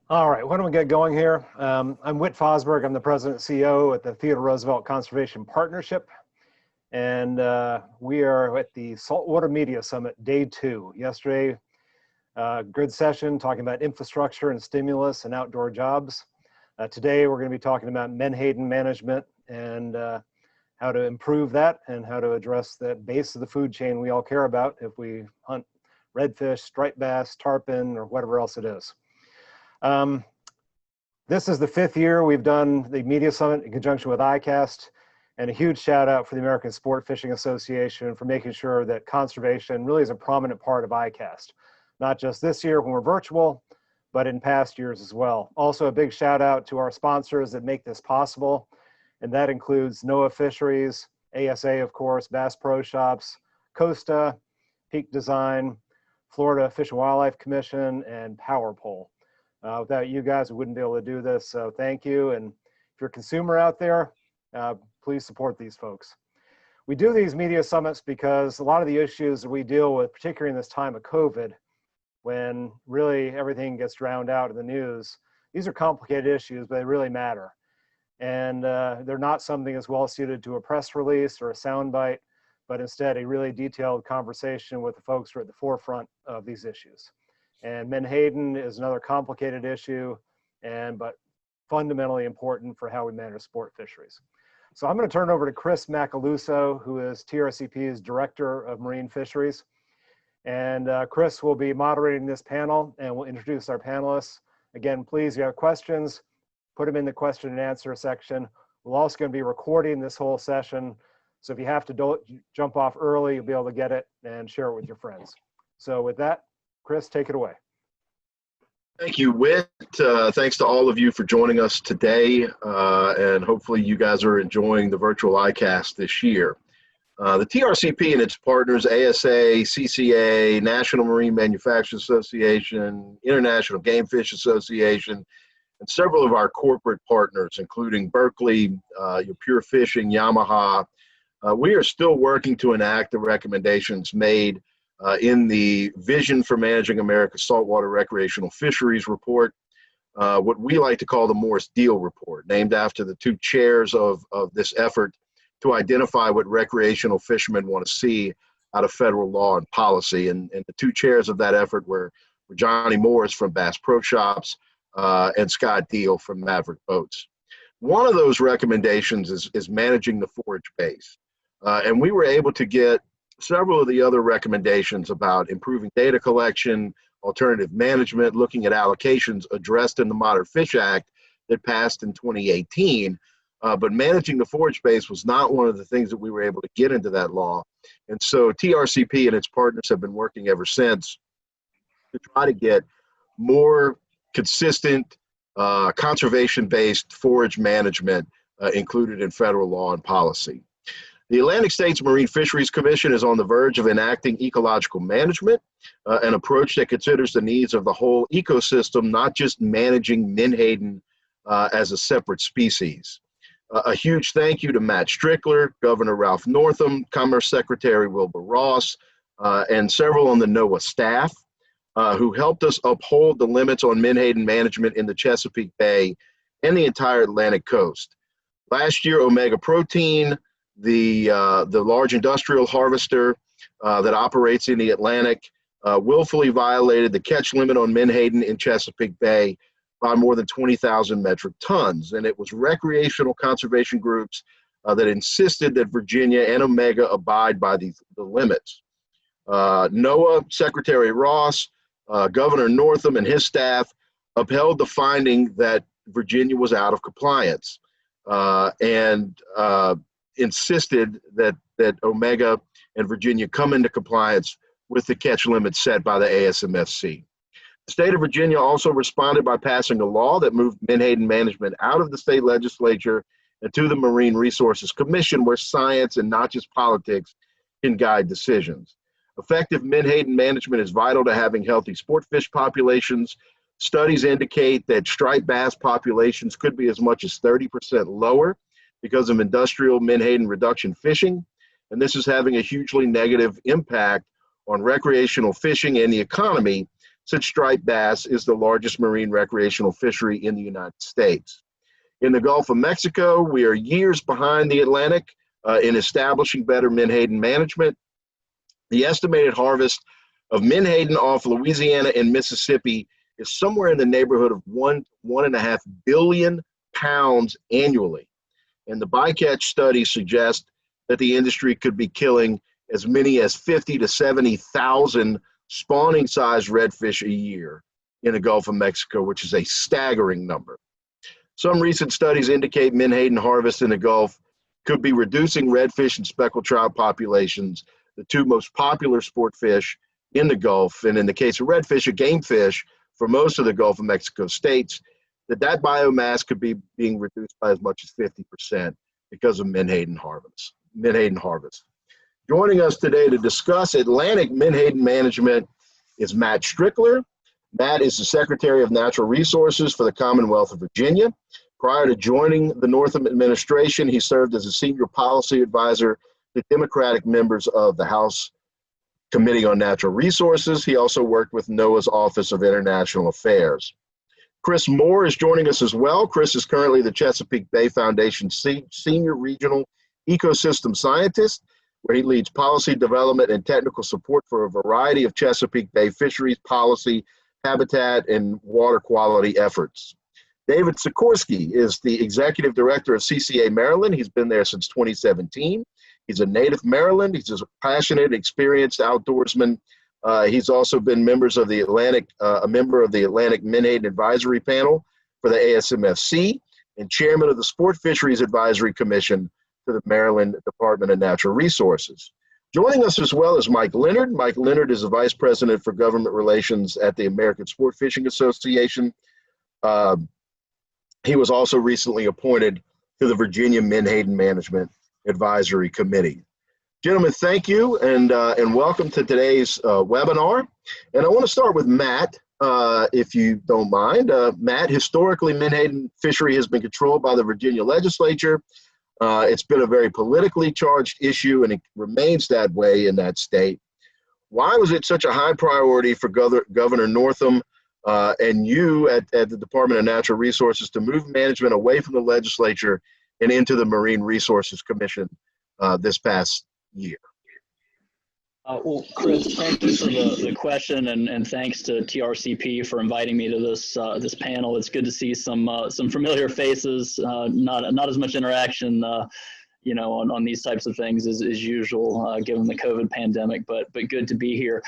All right, why don't we get going here? I'm Whit Fosberg. I'm the president and CEO at the Theodore Roosevelt Conservation Partnership. And we are at the Saltwater Media Summit, day 2. Yesterday, good session talking about infrastructure and stimulus and outdoor jobs. Today, we're going to be talking about menhaden management and how to improve that and how to address that base of the food chain we all care about if we hunt redfish, striped bass, tarpon, or whatever else it is. This is the 5th year we've done the Media Summit in conjunction with ICAST, and a huge shout out for the American Sportfishing Association for making sure that conservation really is a prominent part of ICAST, not just this year when we're virtual, but in past years as well. Also a big shout out to our sponsors that make this possible, and that includes NOAA Fisheries, ASA of course, Bass Pro Shops, Costa, Peak Design, Florida Fish and Wildlife Commission, and PowerPole. Without you guys, we wouldn't be able to do this, so thank you. And if you're a consumer out there, please support these folks. We do these media summits because a lot of the issues that we deal with, particularly in this time of COVID, when really everything gets drowned out in the news, these are complicated issues, but they really matter. And they're not something that's well suited to a press release or a soundbite, but instead a really detailed conversation with the folks who are at the forefront of these issues. And menhaden is another complicated issue, but fundamentally important for how we manage sport fisheries. So I'm going to turn it over to Chris Macaluso, who is TRCP's Director of Marine Fisheries. And Chris will be moderating this panel, and we'll introduce our panelists. Again, please, if you have questions, put them in the question and answer section. We're also going to be recording this whole session, so if you have to jump off early, you'll be able to get it and share it with your friends. So with that, Chris, take it away. Thank you, Whit. Thanks to all of you for joining us today, and hopefully you guys are enjoying the virtual ICAST this year. The TRCP and its partners, ASA, CCA, National Marine Manufacturers Association, International Game Fish Association, and several of our corporate partners, including Berkeley, your Pure Fishing, Yamaha, we are still working to enact the recommendations made in the Vision for Managing America's Saltwater Recreational Fisheries report, what we like to call the Morris Deal report, named after the 2 chairs of this effort to identify what recreational fishermen want to see out of federal law and policy. And the 2 chairs of that effort were Johnny Morris from Bass Pro Shops and Scott Deal from Maverick Boats. One of those recommendations is managing the forage base. And we were able to get several of the other recommendations about improving data collection, alternative management, looking at allocations addressed in the Modern Fish Act that passed in 2018. But managing the forage base was not one of the things that we were able to get into that law. And so TRCP and its partners have been working ever since to try to get more consistent conservation-based forage management included in federal law and policy. The Atlantic States Marine Fisheries Commission is on the verge of enacting ecological management, an approach that considers the needs of the whole ecosystem, not just managing menhaden as a separate species. A huge thank you to Matt Strickler, Governor Ralph Northam, Commerce Secretary Wilbur Ross, and several on the NOAA staff who helped us uphold the limits on menhaden management in the Chesapeake Bay and the entire Atlantic coast. Last year, Omega Protein, the large industrial harvester that operates in the Atlantic, willfully violated the catch limit on menhaden in Chesapeake Bay by more than 20,000 metric tons. And it was recreational conservation groups that insisted that Virginia and Omega abide by the limits. NOAA Secretary Ross, Governor Northam and his staff upheld the finding that Virginia was out of compliance and insisted that Omega and Virginia come into compliance with the catch limits set by the ASMFC. The state of Virginia also responded by passing a law that moved menhaden management out of the state legislature and to the Marine Resources Commission, where science and not just politics can guide decisions. Effective menhaden management is vital to having healthy sport fish populations. Studies indicate that striped bass populations could be as much as 30% lower because of industrial menhaden reduction fishing, and this is having a hugely negative impact on recreational fishing and the economy, since striped bass is the largest marine recreational fishery in the United States. In the Gulf of Mexico, we are years behind the Atlantic in establishing better menhaden management. The estimated harvest of menhaden off Louisiana and Mississippi is somewhere in the neighborhood of 1.5 billion pounds annually. And the bycatch studies suggest that the industry could be killing as many as 50 to 70,000 spawning-sized redfish a year in the Gulf of Mexico, which is a staggering number. Some recent studies indicate menhaden harvest in the Gulf could be reducing redfish and speckled trout populations, the two most popular sport fish in the Gulf, and in the case of redfish, a game fish for most of the Gulf of Mexico states, that biomass could be being reduced by as much as 50% because of menhaden harvest. Joining us today to discuss Atlantic menhaden management is Matt Strickler. Matt is the Secretary of Natural Resources for the Commonwealth of Virginia. Prior to joining the Northam administration, he served as a senior policy advisor to Democratic members of the House Committee on Natural Resources. He also worked with NOAA's Office of International Affairs. Chris Moore is joining us as well. Chris is currently the Chesapeake Bay Foundation Senior Regional Ecosystem Scientist, where he leads policy development and technical support for a variety of Chesapeake Bay fisheries policy, habitat, and water quality efforts. David Sikorski is the Executive Director of CCA Maryland. He's been there since 2017. He's a native Maryland. He's a passionate, experienced outdoorsman. He's also been a member of the Atlantic Menhaden Advisory Panel for the ASMFC and chairman of the Sport Fisheries Advisory Commission to the Maryland Department of Natural Resources. Joining us as well is Mike Leonard. Mike Leonard is the Vice President for Government Relations at the American Sportfishing Association. He was also recently appointed to the Virginia Menhaden Management Advisory Committee. Gentlemen, thank you and welcome to today's webinar. And I want to start with Matt, if you don't mind. Matt, historically, menhaden fishery has been controlled by the Virginia legislature. It's been a very politically charged issue, and it remains that way in that state. Why was it such a high priority for Governor Northam and you at the Department of Natural Resources to move management away from the legislature and into the Marine Resources Commission this past year? Well, Chris, thank you for the question, and thanks to TRCP for inviting me to this panel. It's good to see some familiar faces. Not as much interaction, on these types of things as usual, given the COVID pandemic. But good to be here.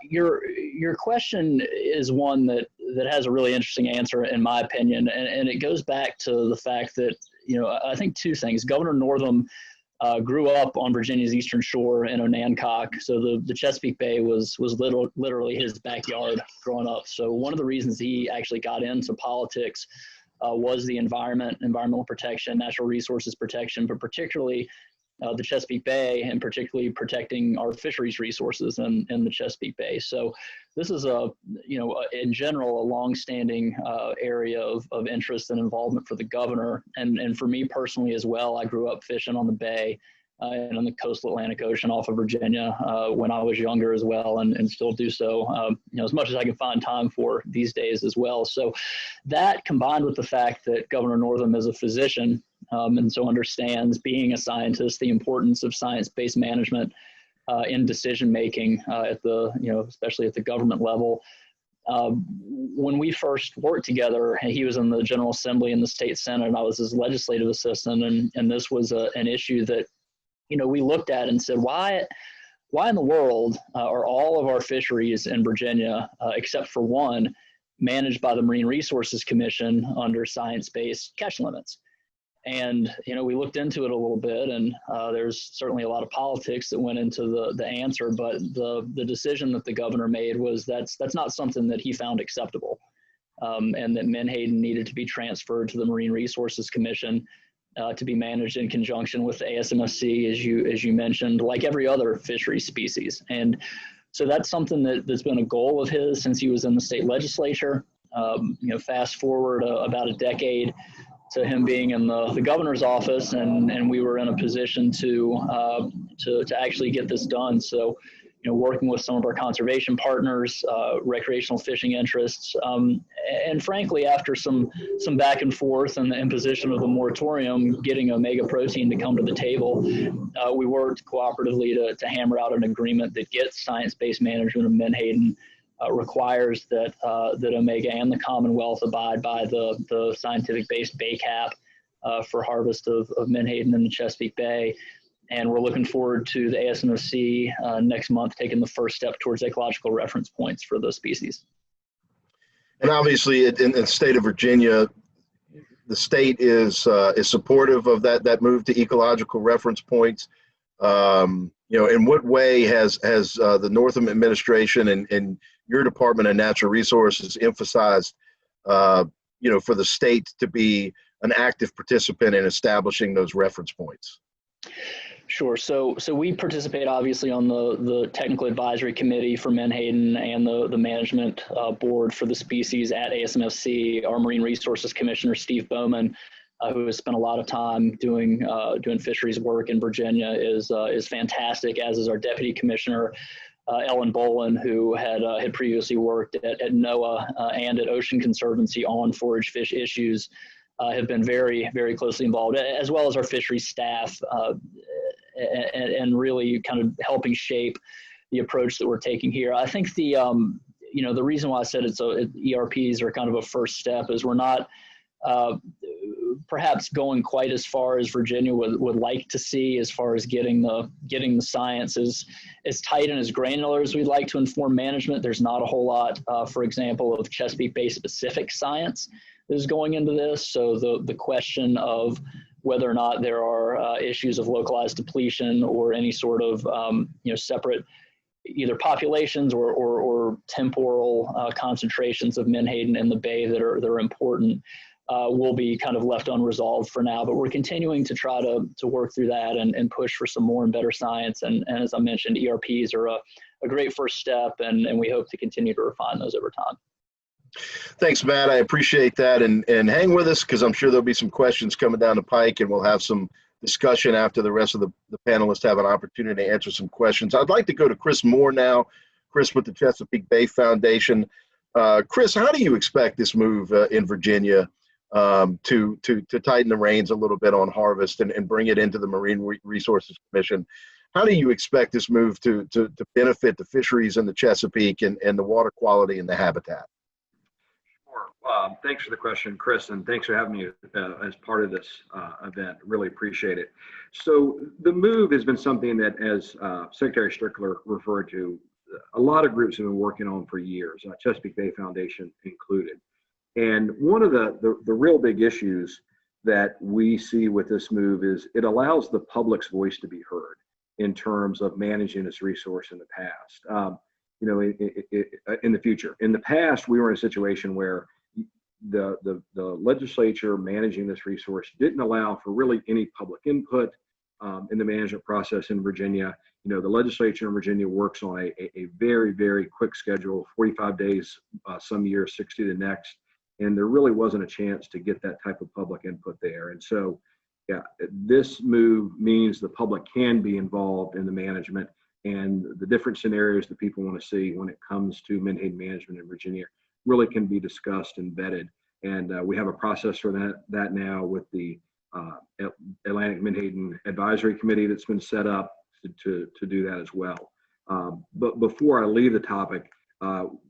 Your question is one that has a really interesting answer, in my opinion, and it goes back to the fact that I think two things. Governor Northam grew up on Virginia's eastern shore in Onancock, so the Chesapeake Bay was literally his backyard growing up. So one of the reasons he actually got into politics was the environmental protection, natural resources protection, but particularly the Chesapeake Bay, and particularly protecting our fisheries resources in the Chesapeake Bay. So this is in general, a longstanding area of interest and involvement for the governor. And for me personally as well, I grew up fishing on the bay and on the coastal Atlantic Ocean off of Virginia when I was younger as well, and still do so, as much as I can find time for these days as well. So that, combined with the fact that Governor Northam is a physician, and so understands, being a scientist, the importance of science-based management in decision-making especially at the government level. When we first worked together, he was in the General Assembly and the State Senate, and I was his legislative assistant, and this was an issue that, we looked at and said, why in the world are all of our fisheries in Virginia, except for one, managed by the Marine Resources Commission under science-based catch limits? And, we looked into it a little bit, and there's certainly a lot of politics that went into the answer, but the decision that the governor made was that's not something that he found acceptable, and that menhaden needed to be transferred to the Marine Resources Commission to be managed in conjunction with the ASMFC, as you mentioned, like every other fishery species. And so that's something that's been a goal of his since he was in the state legislature. Fast forward about a decade to him being in the governor's office, and we were in a position to actually get this done. So working with some of our conservation partners, recreational fishing interests, and frankly, after some back and forth and the imposition of the moratorium, getting Omega Protein to come to the table, we worked cooperatively to hammer out an agreement that gets science-based management of menhaden, requires that Omega and the Commonwealth abide by the scientific-based bay cap for harvest of menhaden in the Chesapeake Bay. And we're looking forward to the ASMFC next month taking the first step towards ecological reference points for those species. And obviously, in the state of Virginia, the state is supportive of that move to ecological reference points. In what way has the Northam administration and your Department of Natural Resources emphasized, for the state to be an active participant in establishing those reference points? Sure. So we participate obviously on the technical advisory committee for menhaden and the management board for the species at ASMFC. Our Marine Resources Commissioner, Steve Bowman, who has spent a lot of time doing fisheries work in Virginia, is fantastic, as is our Deputy Commissioner, Ellen Bolin, who had previously worked at NOAA and at Ocean Conservancy on forage fish issues. Have been very, very closely involved, as well as our fisheries staff, and really kind of helping shape the approach that we're taking here. I think the reason why I said ERPs are kind of a first step is we're not perhaps going quite as far as Virginia would like to see, as far as getting the science as tight and as granular as we'd like to inform management. There's not a whole lot, for example, of Chesapeake Bay specific science is going into this. So the question of whether or not there are issues of localized depletion or any sort of separate either populations or temporal concentrations of menhaden in the bay that are important will be kind of left unresolved for now. But we're continuing to try to work through that and push for some more and better science. And as I mentioned, ERPs are a great first step, and we hope to continue to refine those over time. Thanks, Matt. I appreciate that. And hang with us, because I'm sure there'll be some questions coming down the pike, and we'll have some discussion after the rest of the panelists have an opportunity to answer some questions. I'd like to go to Chris Moore now. Chris with the Chesapeake Bay Foundation. Chris, how do you expect this move in Virginia to tighten the reins a little bit on harvest and bring it into the Marine Resources Commission? How do you expect this move to benefit the fisheries in the Chesapeake and the water quality and the habitat? Thanks for the question, Chris, and thanks for having me as part of this event. Really appreciate it. So the move has been something that, as Secretary Strickler referred to, a lot of groups have been working on for years, Chesapeake Bay Foundation included. And one of the real big issues that we see with this move is it allows the public's voice to be heard in terms of managing this resource in the past. In the future. In the past, we were in a situation where the legislature managing this resource didn't allow for really any public input in the management process in Virginia. The legislature in Virginia works on a very, very quick schedule, 45 days some years, 60 the next, and there really wasn't a chance to get that type of public input there. And so, yeah, this move means the public can be involved in the management and the different scenarios that people want to see when it comes to menhaden management in Virginia really can be discussed and vetted. And we have a process for that now with the Atlantic Menhaden Advisory Committee that's been set up to do that as well. But before I leave the topic,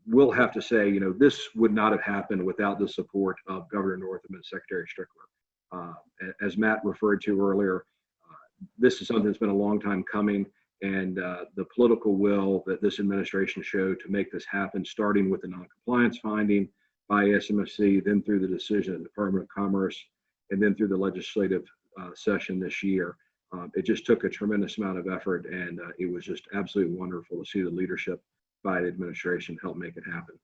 we'll have to say, this would not have happened without the support of Governor Northam and Secretary Strickler. As Matt referred to earlier, this is something that's been a long time coming. And the political will that this administration showed to make this happen, starting with the noncompliance finding by ASMFC, then through the decision of the Department of Commerce, and then through the legislative session this year. It just took a tremendous amount of effort, and it was just absolutely wonderful to see the leadership by the administration help make it happen.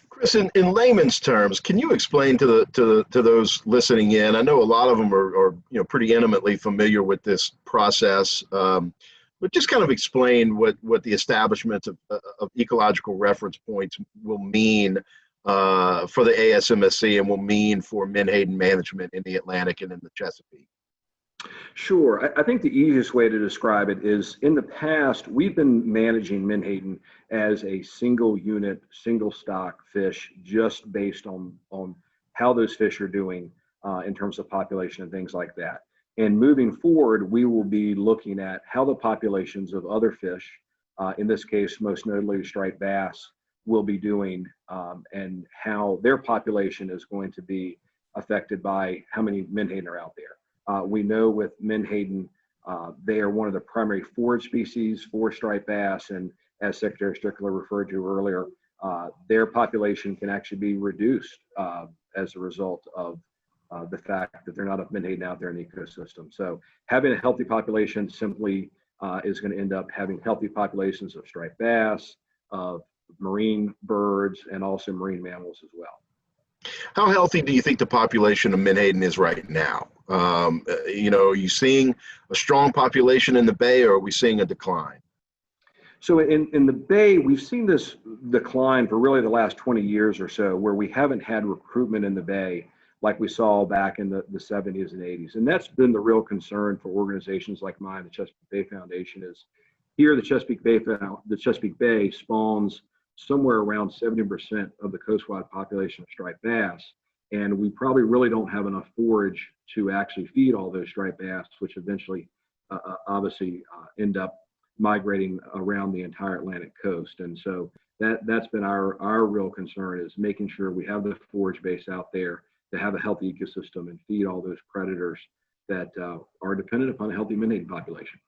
Chris, in layman's terms, can you explain to those listening in? I know a lot of them are pretty intimately familiar with this process, but just kind of explain what the establishment of ecological reference points will mean for the ASMSC and will mean for menhaden management in the Atlantic and in the Chesapeake. Sure. I think the easiest way to describe it is in the past, we've been managing Menhaden as a single unit, single stock fish, just based on how those fish are doing in terms of population and things like that. And moving forward, we will be looking at how the populations of other fish, in this case, most notably striped bass, will be doing and how their population is going to be affected by how many Menhaden are out there. We know with Menhaden, they are one of the primary forage species for striped bass, and as Secretary Strickler referred to earlier, their population can actually be reduced as a result of the fact that there are not enough Menhaden out there in the ecosystem. So having a healthy population simply is going to end up having healthy populations of striped bass, of marine birds, and also marine mammals as well. How healthy do you think the population of Menhaden is right now? Are you seeing a strong population in the Bay, or are we seeing a decline? So in the Bay, we've seen this decline for really the last 20 years or so, where we haven't had recruitment in the Bay like we saw back in the 70s and 80s. And that's been the real concern for organizations like mine, the Chesapeake Bay Foundation, is here the Chesapeake Bay spawns somewhere around 70% of the coastwide population of striped bass. And we probably really don't have enough forage to actually feed all those striped bass, which eventually obviously end up migrating around the entire Atlantic coast. And so that's been our real concern, is making sure we have the forage base out there to have a healthy ecosystem and feed all those predators that are dependent upon a healthy Menhaden population.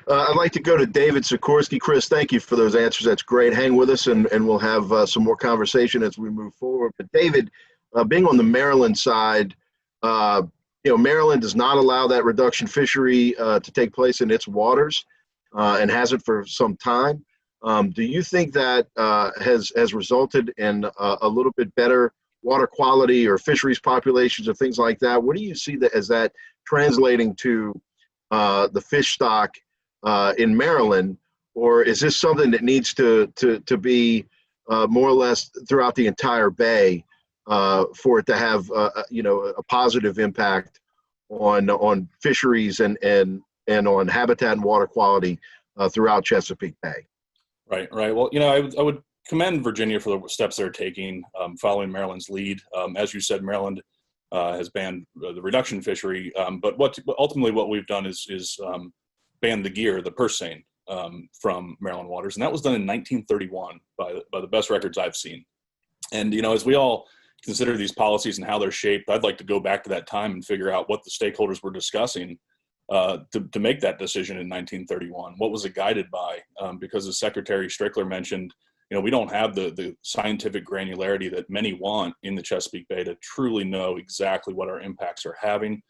I'd like to go to David Sikorski. Chris, thank you for those answers. That's great. Hang with us, and we'll have some more conversation as we move forward. But David, being on the Maryland side, Maryland does not allow that reduction fishery to take place in its waters and hasn't for some time. Do you think that has resulted in a little bit better water quality or fisheries populations or things like that? What do you see as that translating to the fish stock in Maryland, or is this something that needs to be more or less throughout the entire Bay for it to have a positive impact on fisheries and on habitat and water quality throughout Chesapeake Bay? Right. Well, I would commend Virginia for the steps they're taking following Maryland's lead. As you said, Maryland has banned the reduction fishery, but ultimately what we've done is banned the purse seine from Maryland waters, and that was done in 1931 by the best records I've seen. And as we all consider these policies and how they're shaped, I'd like to go back to that time and figure out what the stakeholders were discussing to make that decision in 1931. What was it guided by? Because as Secretary Strickler mentioned, we don't have the scientific granularity that many want in the Chesapeake Bay to truly know exactly what our impacts are having.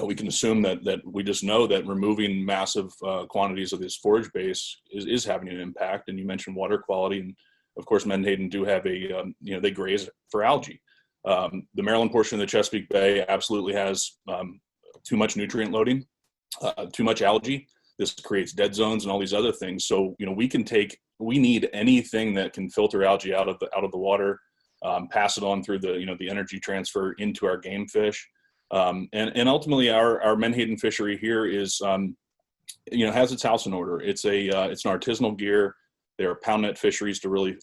We can assume that we just know that removing massive quantities of this forage base is having an impact. And you mentioned water quality, and of course, Menhaden do have they graze for algae. The Maryland portion of the Chesapeake Bay absolutely has too much nutrient loading, too much algae. This creates dead zones and all these other things. So we need anything that can filter algae out of the water, pass it on through the energy transfer into our game fish. And ultimately our Menhaden fishery here is, has its house in order. It's an artisanal gear. There are pound net fisheries to really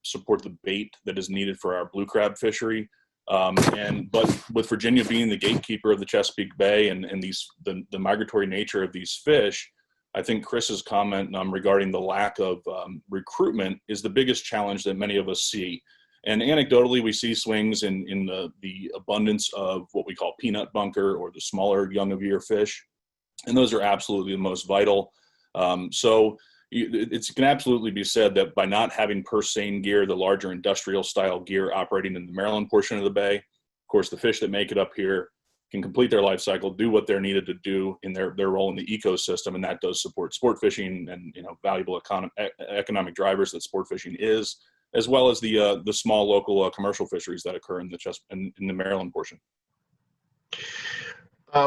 support the bait that is needed for our blue crab fishery. But with Virginia being the gatekeeper of the Chesapeake Bay and the migratory nature of these fish, I think Chris's comment regarding the lack of recruitment is the biggest challenge that many of us see. And anecdotally, we see swings in the abundance of what we call peanut bunker, or the smaller young of year fish. And those are absolutely the most vital. So it can absolutely be said that by not having purse seine gear, the larger industrial style gear operating in the Maryland portion of the Bay, of course, the fish that make it up here can complete their life cycle, do what they're needed to do in their role in the ecosystem. And that does support sport fishing and, valuable economic drivers that sport fishing is, as well as the small local commercial fisheries that occur in the Maryland portion.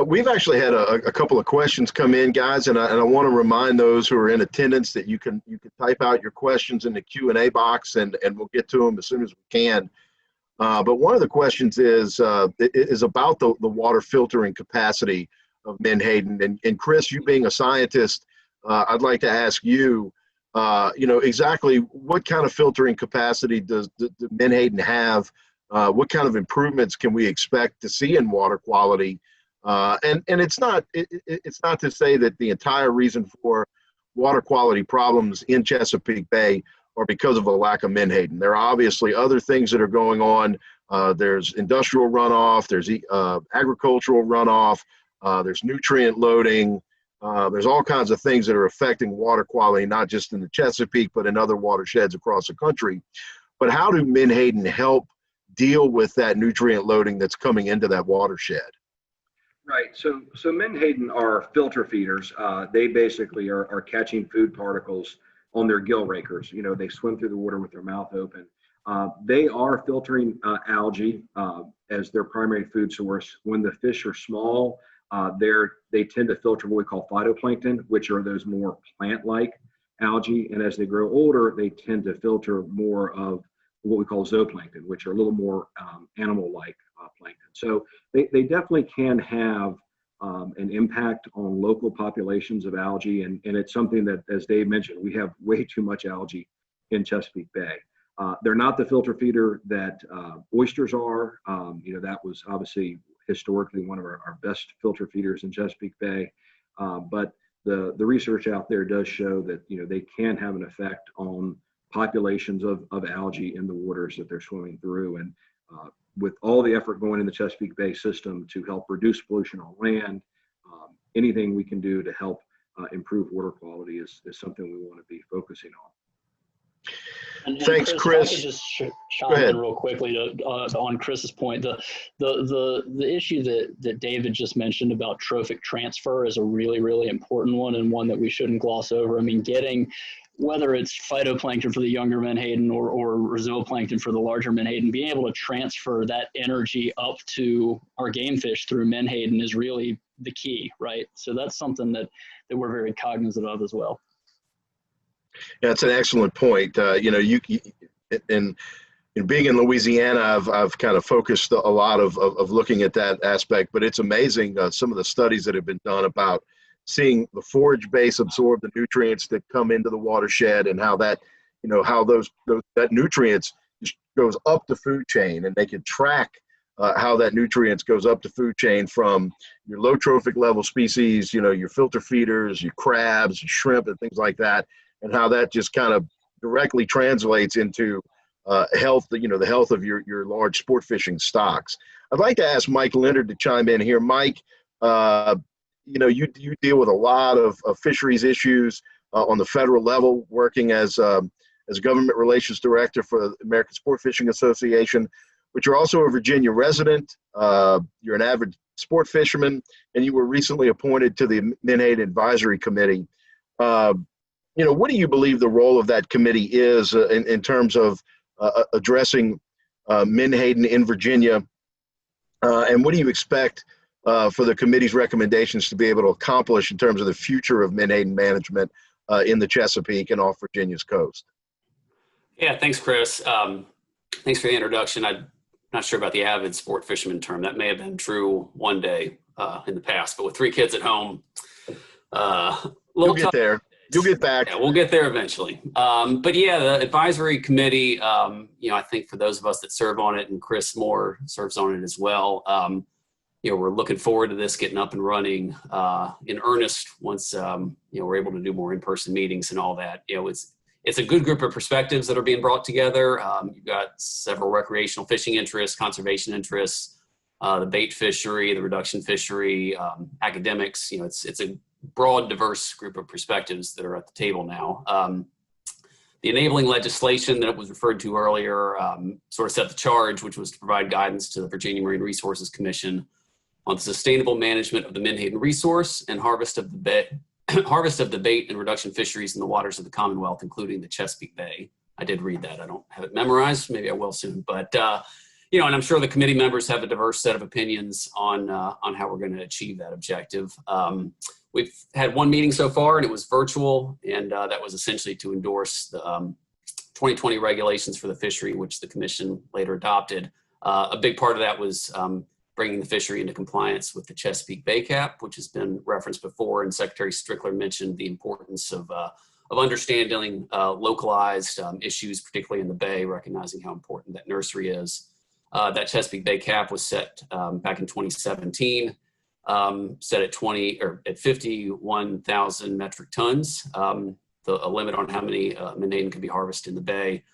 We've actually had a couple of questions come in, guys, and I want to remind those who are in attendance that you can type out your questions in the Q&A box, and we'll get to them as soon as we can. But one of the questions is about the water filtering capacity of Menhaden. And Chris, you being a scientist, I'd like to ask you, exactly what kind of filtering capacity does Menhaden have? What kind of improvements can we expect to see in water quality? And it's not to say that the entire reason for water quality problems in Chesapeake Bay are because of a lack of Menhaden. There are obviously other things that are going on. There's industrial runoff, there's agricultural runoff, there's nutrient loading. There's all kinds of things that are affecting water quality, not just in the Chesapeake, but in other watersheds across the country. But how do Menhaden help deal with that nutrient loading that's coming into that watershed? Right. So Menhaden are filter feeders. They basically are catching food particles on their gill rakers. They swim through the water with their mouth open. They are filtering algae as their primary food source. When the fish are small, they tend to filter what we call phytoplankton, which are those more plant-like algae. And as they grow older, they tend to filter more of what we call zooplankton, which are a little more animal-like plankton. So they definitely can have an impact on local populations of algae. And it's something that, as Dave mentioned, we have way too much algae in Chesapeake Bay. They're not the filter feeder that oysters are. That was obviously historically one of our best filter feeders in Chesapeake Bay. But the research out there does show that, they can have an effect on populations of algae in the waters that they're swimming through. And with all the effort going in the Chesapeake Bay system to help reduce pollution on land, anything we can do to help improve water quality is something we want to be focusing on. And Thanks, Chris. If I could just chime in real quickly on Chris's point. The issue that David just mentioned about trophic transfer is a really, really important one, and one that we shouldn't gloss over. I mean, getting, whether it's phytoplankton for the younger Menhaden or zooplankton for the larger Menhaden, being able to transfer that energy up to our game fish through Menhaden is really the key, right? So that's something that we're very cognizant of as well. Yeah, it's an excellent point. In being in Louisiana, I've kind of focused a lot of looking at that aspect, but it's amazing some of the studies that have been done about seeing the forage base absorb the nutrients that come into the watershed, and how that, that nutrients just goes up the food chain, and they can track how that nutrients goes up the food chain from your low trophic level species, your filter feeders, your crabs, your shrimp, and things like that, and how that just kind of directly translates into health, the health of your large sport fishing stocks. I'd like to ask Mike Leonard to chime in here. Mike, you deal with a lot of fisheries issues on the federal level, working as government relations director for the American Sportfishing Association, but you're also a Virginia resident. You're an avid sport fisherman, and you were recently appointed to the Menhaden Advisory Committee. What do you believe the role of that committee is in terms of addressing Menhaden in Virginia? And what do you expect for the committee's recommendations to be able to accomplish in terms of the future of Menhaden management in the Chesapeake and off Virginia's coast? Yeah, thanks, Chris. Thanks for the introduction. I'm not sure about the avid sport fisherman term. That may have been true one day in the past, but with 3 kids at home, you'll get there. You'll get back. Yeah, we'll get there eventually. But yeah, the advisory committee, I think for those of us that serve on it, and Chris Moore serves on it as well, we're looking forward to this getting up and running in earnest once, we're able to do more in-person meetings and all that. It's a good group of perspectives that are being brought together. You've got several recreational fishing interests, conservation interests, the bait fishery, the reduction fishery, academics. It's a broad, diverse group of perspectives that are at the table now. The enabling legislation that was referred to earlier sort of set the charge, which was to provide guidance to the Virginia Marine Resources Commission on the sustainable management of the Menhaden resource and harvest of the bait and reduction fisheries in the waters of the Commonwealth, including the Chesapeake Bay. I did read that. I don't have it memorized. Maybe I will soon. But and I'm sure the committee members have a diverse set of opinions on how we're going to achieve that objective. We've had one meeting so far, and it was virtual, and that was essentially to endorse the 2020 regulations for the fishery, which the commission later adopted. A big part of that was bringing the fishery into compliance with the Chesapeake Bay cap, which has been referenced before, and Secretary Strickler mentioned the importance of understanding localized issues, particularly in the Bay, recognizing how important that nursery is. That Chesapeake Bay cap was set back in 2017, set at 51,000 metric tons, a limit on how many menhaden could be harvested in the Bay,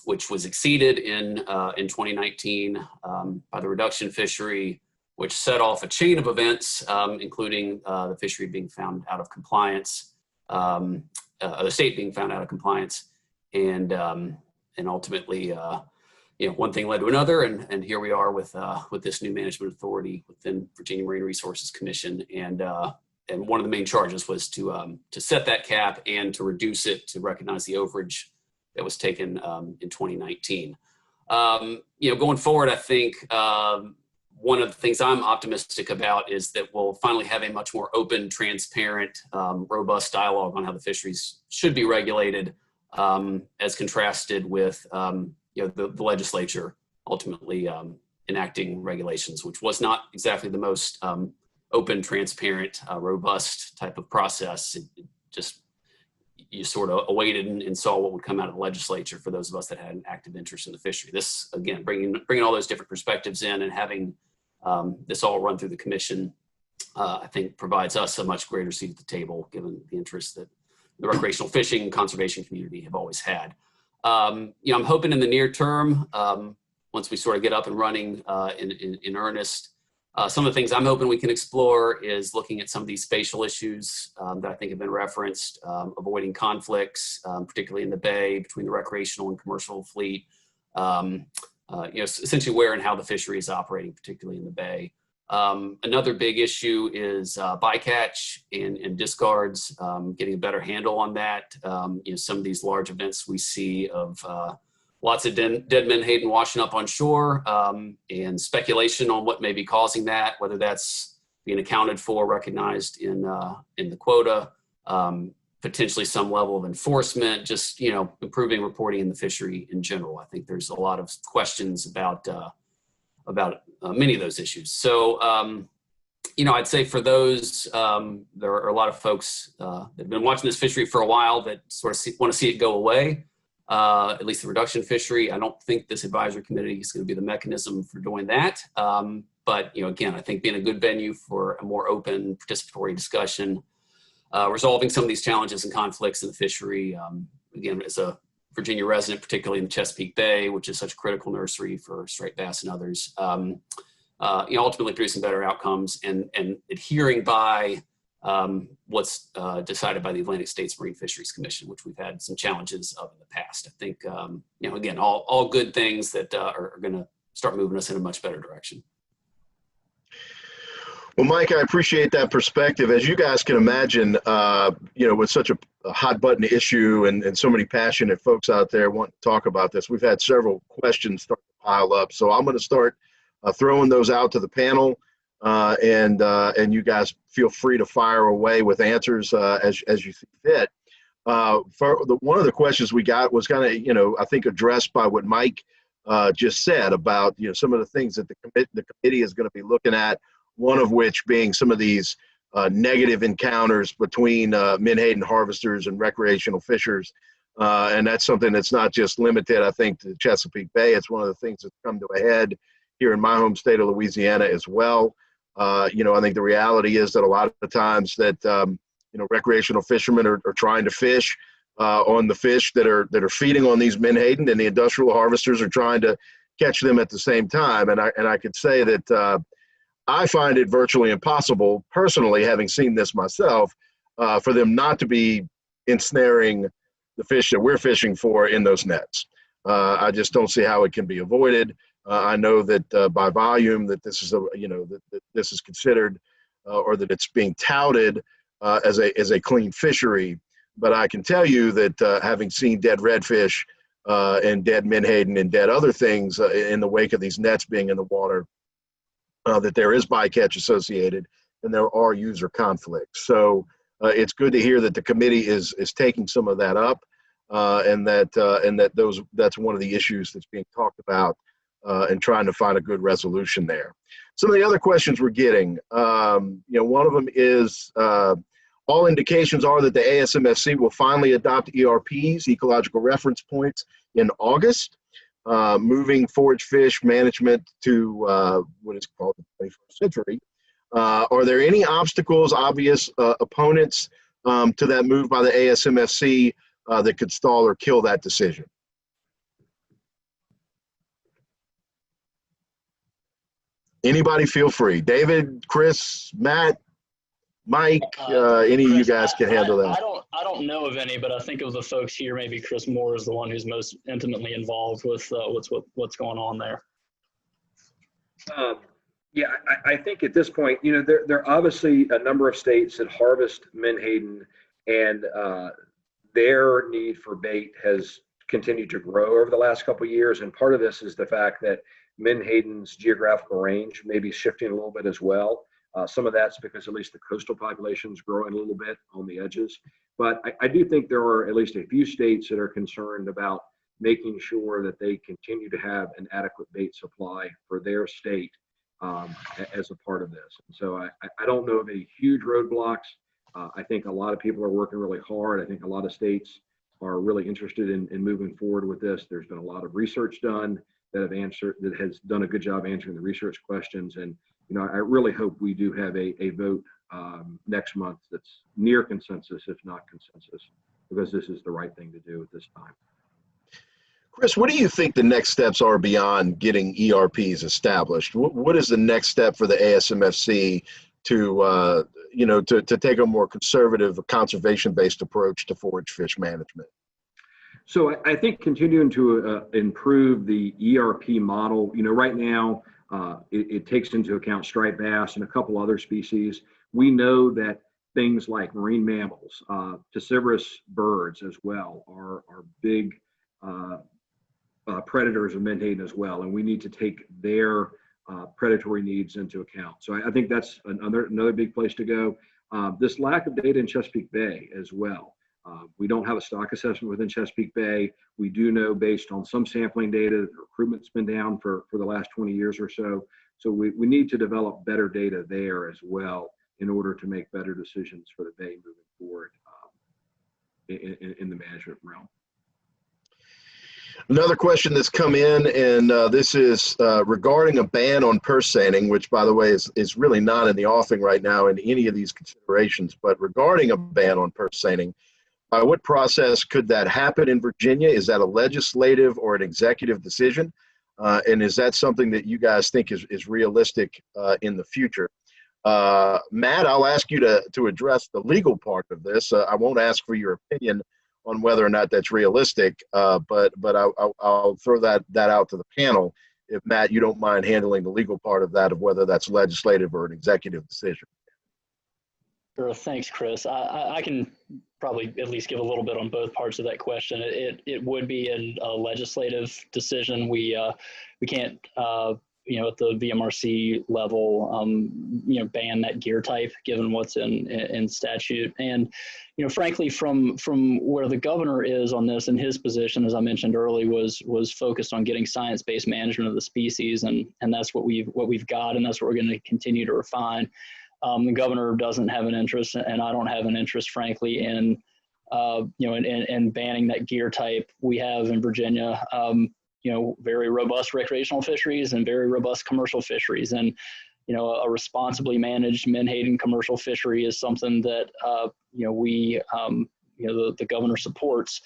which was exceeded in 2019 by the reduction fishery, which set off a chain of events, including the fishery being found out of compliance, the state being found out of compliance, and ultimately, one thing led to another, and here we are with this new management authority within Virginia Marine Resources Commission, and one of the main charges was to set that cap and to reduce it to recognize the overage that was taken in 2019. Going forward, I think one of the things I'm optimistic about is that we'll finally have a much more open, transparent, robust dialogue on how the fisheries should be regulated, as contrasted with the legislature ultimately enacting regulations, which was not exactly the most open, transparent, robust type of process. You sort of awaited and saw what would come out of the legislature for those of us that had an active interest in the fishery. This, again, bringing all those different perspectives in and having this all run through the commission, I think provides us a much greater seat at the table, given the interest that the recreational fishing and conservation community have always had. I'm hoping in the near term, once we sort of get up and running in earnest, some of the things I'm hoping we can explore is looking at some of these spatial issues that I think have been referenced, avoiding conflicts, particularly in the Bay between the recreational and commercial fleet, essentially where and how the fishery is operating, particularly in the Bay. Another big issue is bycatch and discards, getting a better handle on that. Some of these large events we see of lots of dead menhaden washing up on shore, and speculation on what may be causing that, whether that's being accounted for, recognized in the quota, potentially some level of enforcement, just improving reporting in the fishery in general. I think there's a lot of questions about many of those issues. So, I'd say for those, there are a lot of folks that have been watching this fishery for a while that sort of want to see it go away. At least the reduction fishery. I don't think this advisory committee is going to be the mechanism for doing that. But again, I think being a good venue for a more open, participatory discussion, resolving some of these challenges and conflicts in the fishery. Again, as a Virginia resident, particularly in the Chesapeake Bay, which is such a critical nursery for striped bass and others, ultimately producing better outcomes and adhering by what's decided by the Atlantic States Marine Fisheries Commission, which we've had some challenges of in the past. I think, again, all good things that are going to start moving us in a much better direction. Well, Mike, I appreciate that perspective. As you guys can imagine, with such a hot button issue and so many passionate folks out there wanting to talk about this, we've had several questions start to pile up. So I'm going to start throwing those out to the panel. And you guys feel free to fire away with answers as you see fit. One of the questions we got was kind of, I think addressed by what Mike just said about, some of the things that the committee is going to be looking at, one of which being some of these negative encounters between menhaden harvesters and recreational fishers. And that's something that's not just limited, I think, to Chesapeake Bay. It's one of the things that's come to a head here in my home state of Louisiana as well. I think the reality is that a lot of the times that, recreational fishermen are trying to fish on the fish that are feeding on these menhaden, and the industrial harvesters are trying to catch them at the same time. And I could say that I find it virtually impossible, personally, having seen this myself, for them not to be ensnaring the fish that we're fishing for in those nets. I just don't see how it can be avoided. I know that by volume that this is that this is considered or that it's being touted as a clean fishery, but I can tell you that having seen dead redfish and dead menhaden and dead other things in the wake of these nets being in the water, that there is bycatch associated and there are user conflicts. So it's good to hear that the committee is taking some of that up, and that's one of the issues that's being talked about and trying to find a good resolution there. Some of the other questions we're getting, one of them is all indications are that the ASMFC will finally adopt ERPs, ecological reference points, in August, moving forage fish management to what is called the 21st century. Are there any obstacles, obvious opponents to that move by the ASMFC that could stall or kill that decision? Anybody feel free. David, Chris, Matt, Mike, any of you guys can handle that. I don't know of any, but I think of the folks here, maybe Chris Moore is the one who's most intimately involved with what's going on there. Yeah, I think at this point, there are obviously a number of states that harvest menhaden, and their need for bait has continued to grow over the last couple of years. And part of this is the fact that menhaden's geographical range may be shifting a little bit as well. Some of that's because at least the coastal population is growing a little bit on the edges. But I do think there are at least a few states that are concerned about making sure that they continue to have an adequate bait supply for their state as a part of this. And so I don't know of any huge roadblocks. I think a lot of people are working really hard. I think a lot of states are really interested in moving forward with this. There's been a lot of research done that has done a good job answering the research questions. And I really hope we do have a vote next month that's near consensus, if not consensus, because this is the right thing to do at this time. Chris, what do you think the next steps are beyond getting ERPs established? What is the next step for the ASMFC to take a more conservative, conservation-based approach to forage fish management? So I think continuing to improve the ERP model, right now it takes into account striped bass and a couple other species. We know that things like marine mammals, piscivorous birds as well are big predators of menhaden as well, and we need to take their predatory needs into account. So I think that's another big place to go. This lack of data in Chesapeake Bay as well. We don't have a stock assessment within Chesapeake Bay. We do know based on some sampling data that recruitment's been down for the last 20 years or so. So we need to develop better data there as well in order to make better decisions for the Bay moving forward in the management realm. Another question that's come in, and this is regarding a ban on purse seining, which, by the way, is really not in the offing right now in any of these considerations. But regarding a ban on purse seining, by what process could that happen in Virginia? Is that a legislative or an executive decision? And is that something that you guys think is realistic in the future? Matt, I'll ask you to address the legal part of this. I won't ask for your opinion on whether or not that's realistic, but I'll throw that out to the panel. If, Matt, you don't mind handling the legal part of that, of whether that's legislative or an executive decision. Sure. Thanks, Chris. I can probably at least give a little bit on both parts of that question. It would be a legislative decision. We can't at the VMRC level ban that gear type given what's in statute. And frankly, from where the governor is on this, and his position, as I mentioned earlier, was focused on getting science-based management of the species, and that's what we've got, and that's what we're going to continue to refine. The governor doesn't have an interest, and I don't have an interest, frankly, in banning that gear type. We have in Virginia, very robust recreational fisheries and very robust commercial fisheries, and a responsibly managed menhaden commercial fishery is something that the governor supports,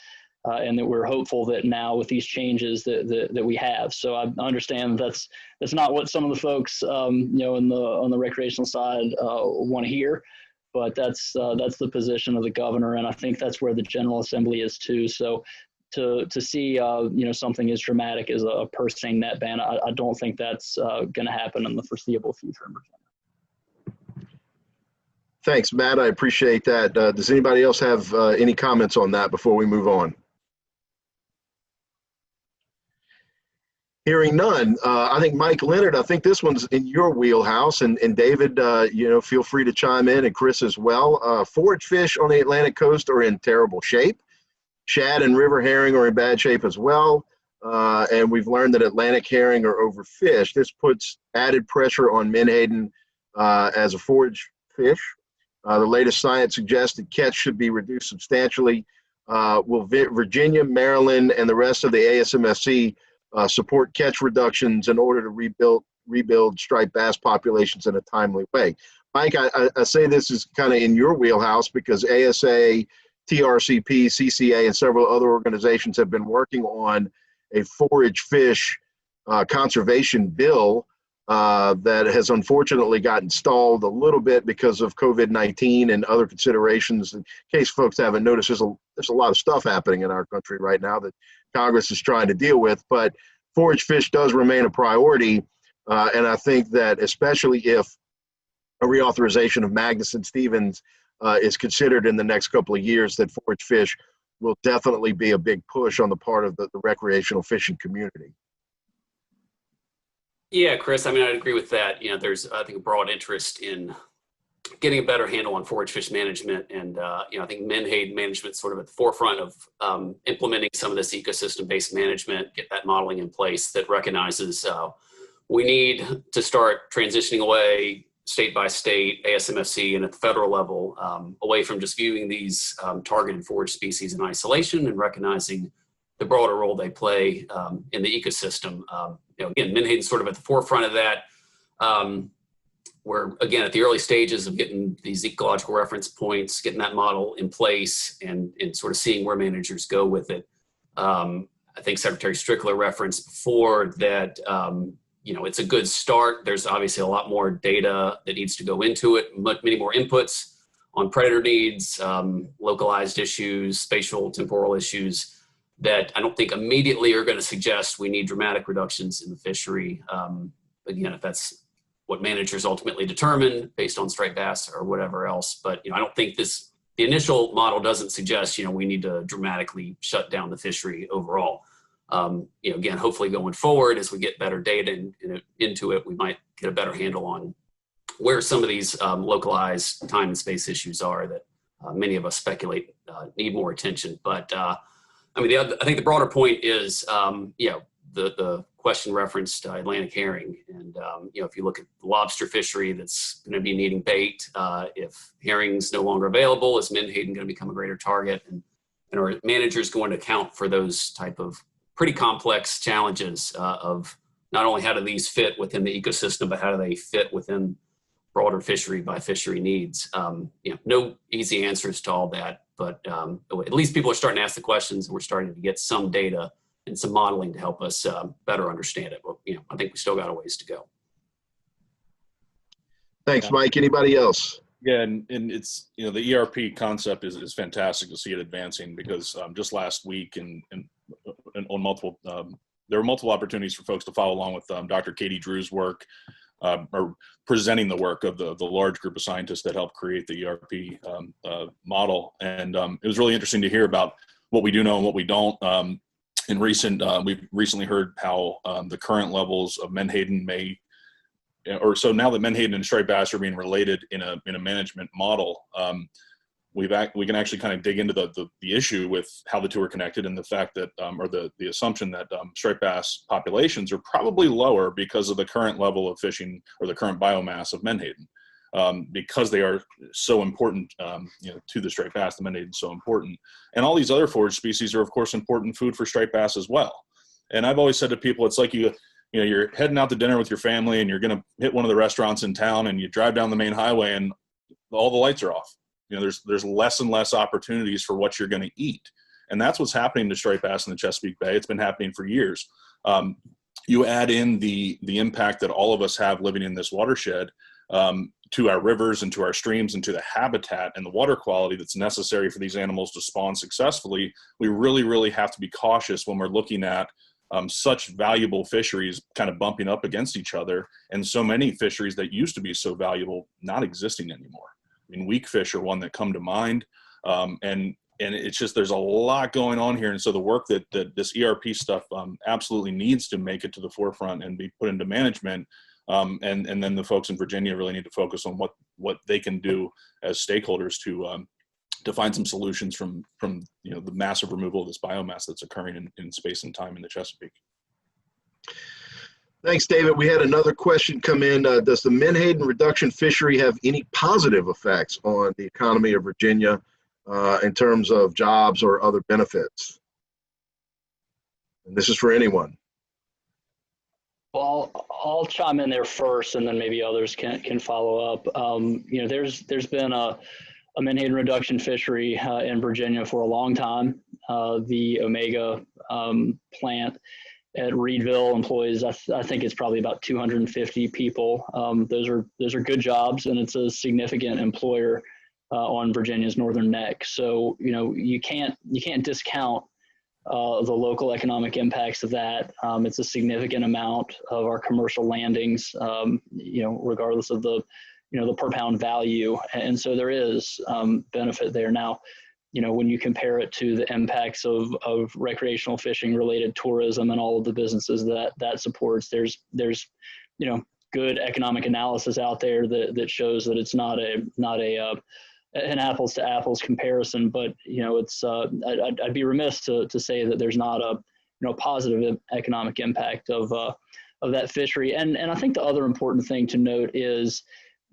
and that we're hopeful that now with these changes that we have. So I understand that's not what some of the folks on the recreational side want to hear, but that's the position of the governor, and I think that's where the General Assembly is too. So to see something as dramatic as a purse seine net ban, I don't think that's going to happen in the foreseeable future in Virginia. Thanks, Matt. I appreciate that. Does anybody else have any comments on that before we move on? Hearing none, I think Mike, Leonard, I think this one's in your wheelhouse, and David, feel free to chime in, and Chris as well. Forage fish on the Atlantic coast are in terrible shape. Shad and river herring are in bad shape as well. and we've learned that Atlantic herring are overfished. This puts added pressure on menhaden as a forage fish. The latest science suggests that catch should be reduced substantially. Will Virginia, Maryland, and the rest of the ASMFC support catch reductions in order to rebuild striped bass populations in a timely way? Mike, I say this is kind of in your wheelhouse because ASA, TRCP, CCA, and several other organizations have been working on a forage fish conservation bill that has unfortunately gotten stalled a little bit because of COVID-19 and other considerations. In case folks haven't noticed, there's a lot of stuff happening in our country right now that Congress is trying to deal with, but forage fish does remain a priority. And I think that especially if a reauthorization of Magnuson-Stevens is considered in the next couple of years, that forage fish will definitely be a big push on the part of the recreational fishing community. Yeah, Chris, I mean, I'd agree with that. You know, there's, I think, a broad interest in getting a better handle on forage fish management. And, you know, I think menhaden management is sort of at the forefront of implementing some of this ecosystem-based management, get that modeling in place that recognizes we need to start transitioning away state by state, ASMFC, and at the federal level, away from just viewing these targeted forage species in isolation and recognizing the broader role they play in the ecosystem. You know, again, menhaden's sort of at the forefront of that. We're, again, at the early stages of getting these ecological reference points, getting that model in place and sort of seeing where managers go with it. I think Secretary Strickler referenced before that, you know, it's a good start. There's obviously a lot more data that needs to go into it, many more inputs on predator needs, localized issues, spatial, temporal issues that I don't think immediately are going to suggest we need dramatic reductions in the fishery. Again, if that's what managers ultimately determine based on striped bass or whatever else. But, you know, I don't think the initial model doesn't suggest, you know, we need to dramatically shut down the fishery overall. You know, again, hopefully going forward, as we get better data into it, we might get a better handle on where some of these localized time and space issues are that many of us speculate need more attention. But I mean, I think the broader point is, you know, the question referenced Atlantic herring. And, you know, if you look at the lobster fishery that's going to be needing bait, if herring's no longer available, is menhaden going to become a greater target? And are managers going to account for those type of pretty complex challenges of not only how do these fit within the ecosystem, but how do they fit within broader fishery by fishery needs? You know, no easy answers to all that, but at least people are starting to ask the questions and we're starting to get some data and some modeling to help us better understand it. But, you know, I think we still got a ways to go. Thanks, Mike. Anybody else? Yeah, and it's, you know, the ERP concept is fantastic to see it advancing because just last week and on multiple, there were multiple opportunities for folks to follow along with Dr. Katie Drew's work or presenting the work of the large group of scientists that helped create the ERP model. And it was really interesting to hear about what we do know and what we don't. We've recently heard how the current levels of menhaden so now that menhaden and striped bass are being related in a management model, we can actually kind of dig into the issue with how the two are connected and the fact that, or the assumption that striped bass populations are probably lower because of the current level of fishing or the current biomass of menhaden. Because they are so important, you know, to the striped bass, the menhaden is so important. And all these other forage species are, of course, important food for striped bass as well. And I've always said to people, it's like you know, you're heading out to dinner with your family and you're going to hit one of the restaurants in town and you drive down the main highway and all the lights are off. You know, there's less and less opportunities for what you're going to eat. And that's what's happening to striped bass in the Chesapeake Bay. It's been happening for years. You add in the impact that all of us have living in this watershed to our rivers and to our streams and to the habitat and the water quality that's necessary for these animals to spawn successfully. We really, really have to be cautious when we're looking at such valuable fisheries kind of bumping up against each other, and so many fisheries that used to be so valuable not existing anymore. I mean, weak fish are one that come to mind, and it's just there's a lot going on here. And so the work that this ERP stuff absolutely needs to make it to the forefront and be put into management. And then the folks in Virginia really need to focus on what they can do as stakeholders to find some solutions from the massive removal of this biomass that's occurring in space and time in the Chesapeake. Thanks, David. We had another question come in. Does the Menhaden reduction fishery have any positive effects on the economy of Virginia in terms of jobs or other benefits? And this is for anyone. Well, I'll chime in there first, and then maybe others can follow up. There's been a Menhaden reduction fishery in Virginia for a long time. The Omega plant at Reedville employs, I think it's probably about 250 people. Those are good jobs, and it's a significant employer on Virginia's northern neck. So you can't discount the local economic impacts of that. It's a significant amount of our commercial landings, regardless of the per pound value. And so there is benefit there. Now, when you compare it to the impacts of recreational fishing related tourism and all of the businesses that supports, there's good economic analysis out there that shows that it's not an apples to apples comparison, but it's I'd be remiss to say that there's not a positive economic impact of that fishery. And I think the other important thing to note is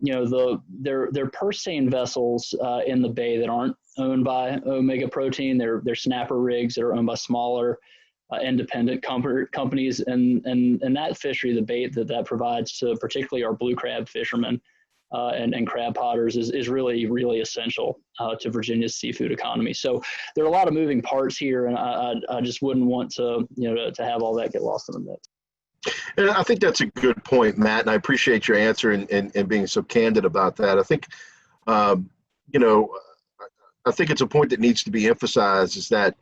they're purse seine vessels in the bay that aren't owned by Omega Protein. They're snapper rigs that are owned by smaller independent companies, and that fishery, the bait that provides to particularly our blue crab fishermen and crab potters is really, really essential to Virginia's seafood economy. So there are a lot of moving parts here, and I just wouldn't want to have all that get lost in the mix. And I think that's a good point, Matt, and I appreciate your answer and being so candid about that. I think, I think it's a point that needs to be emphasized is that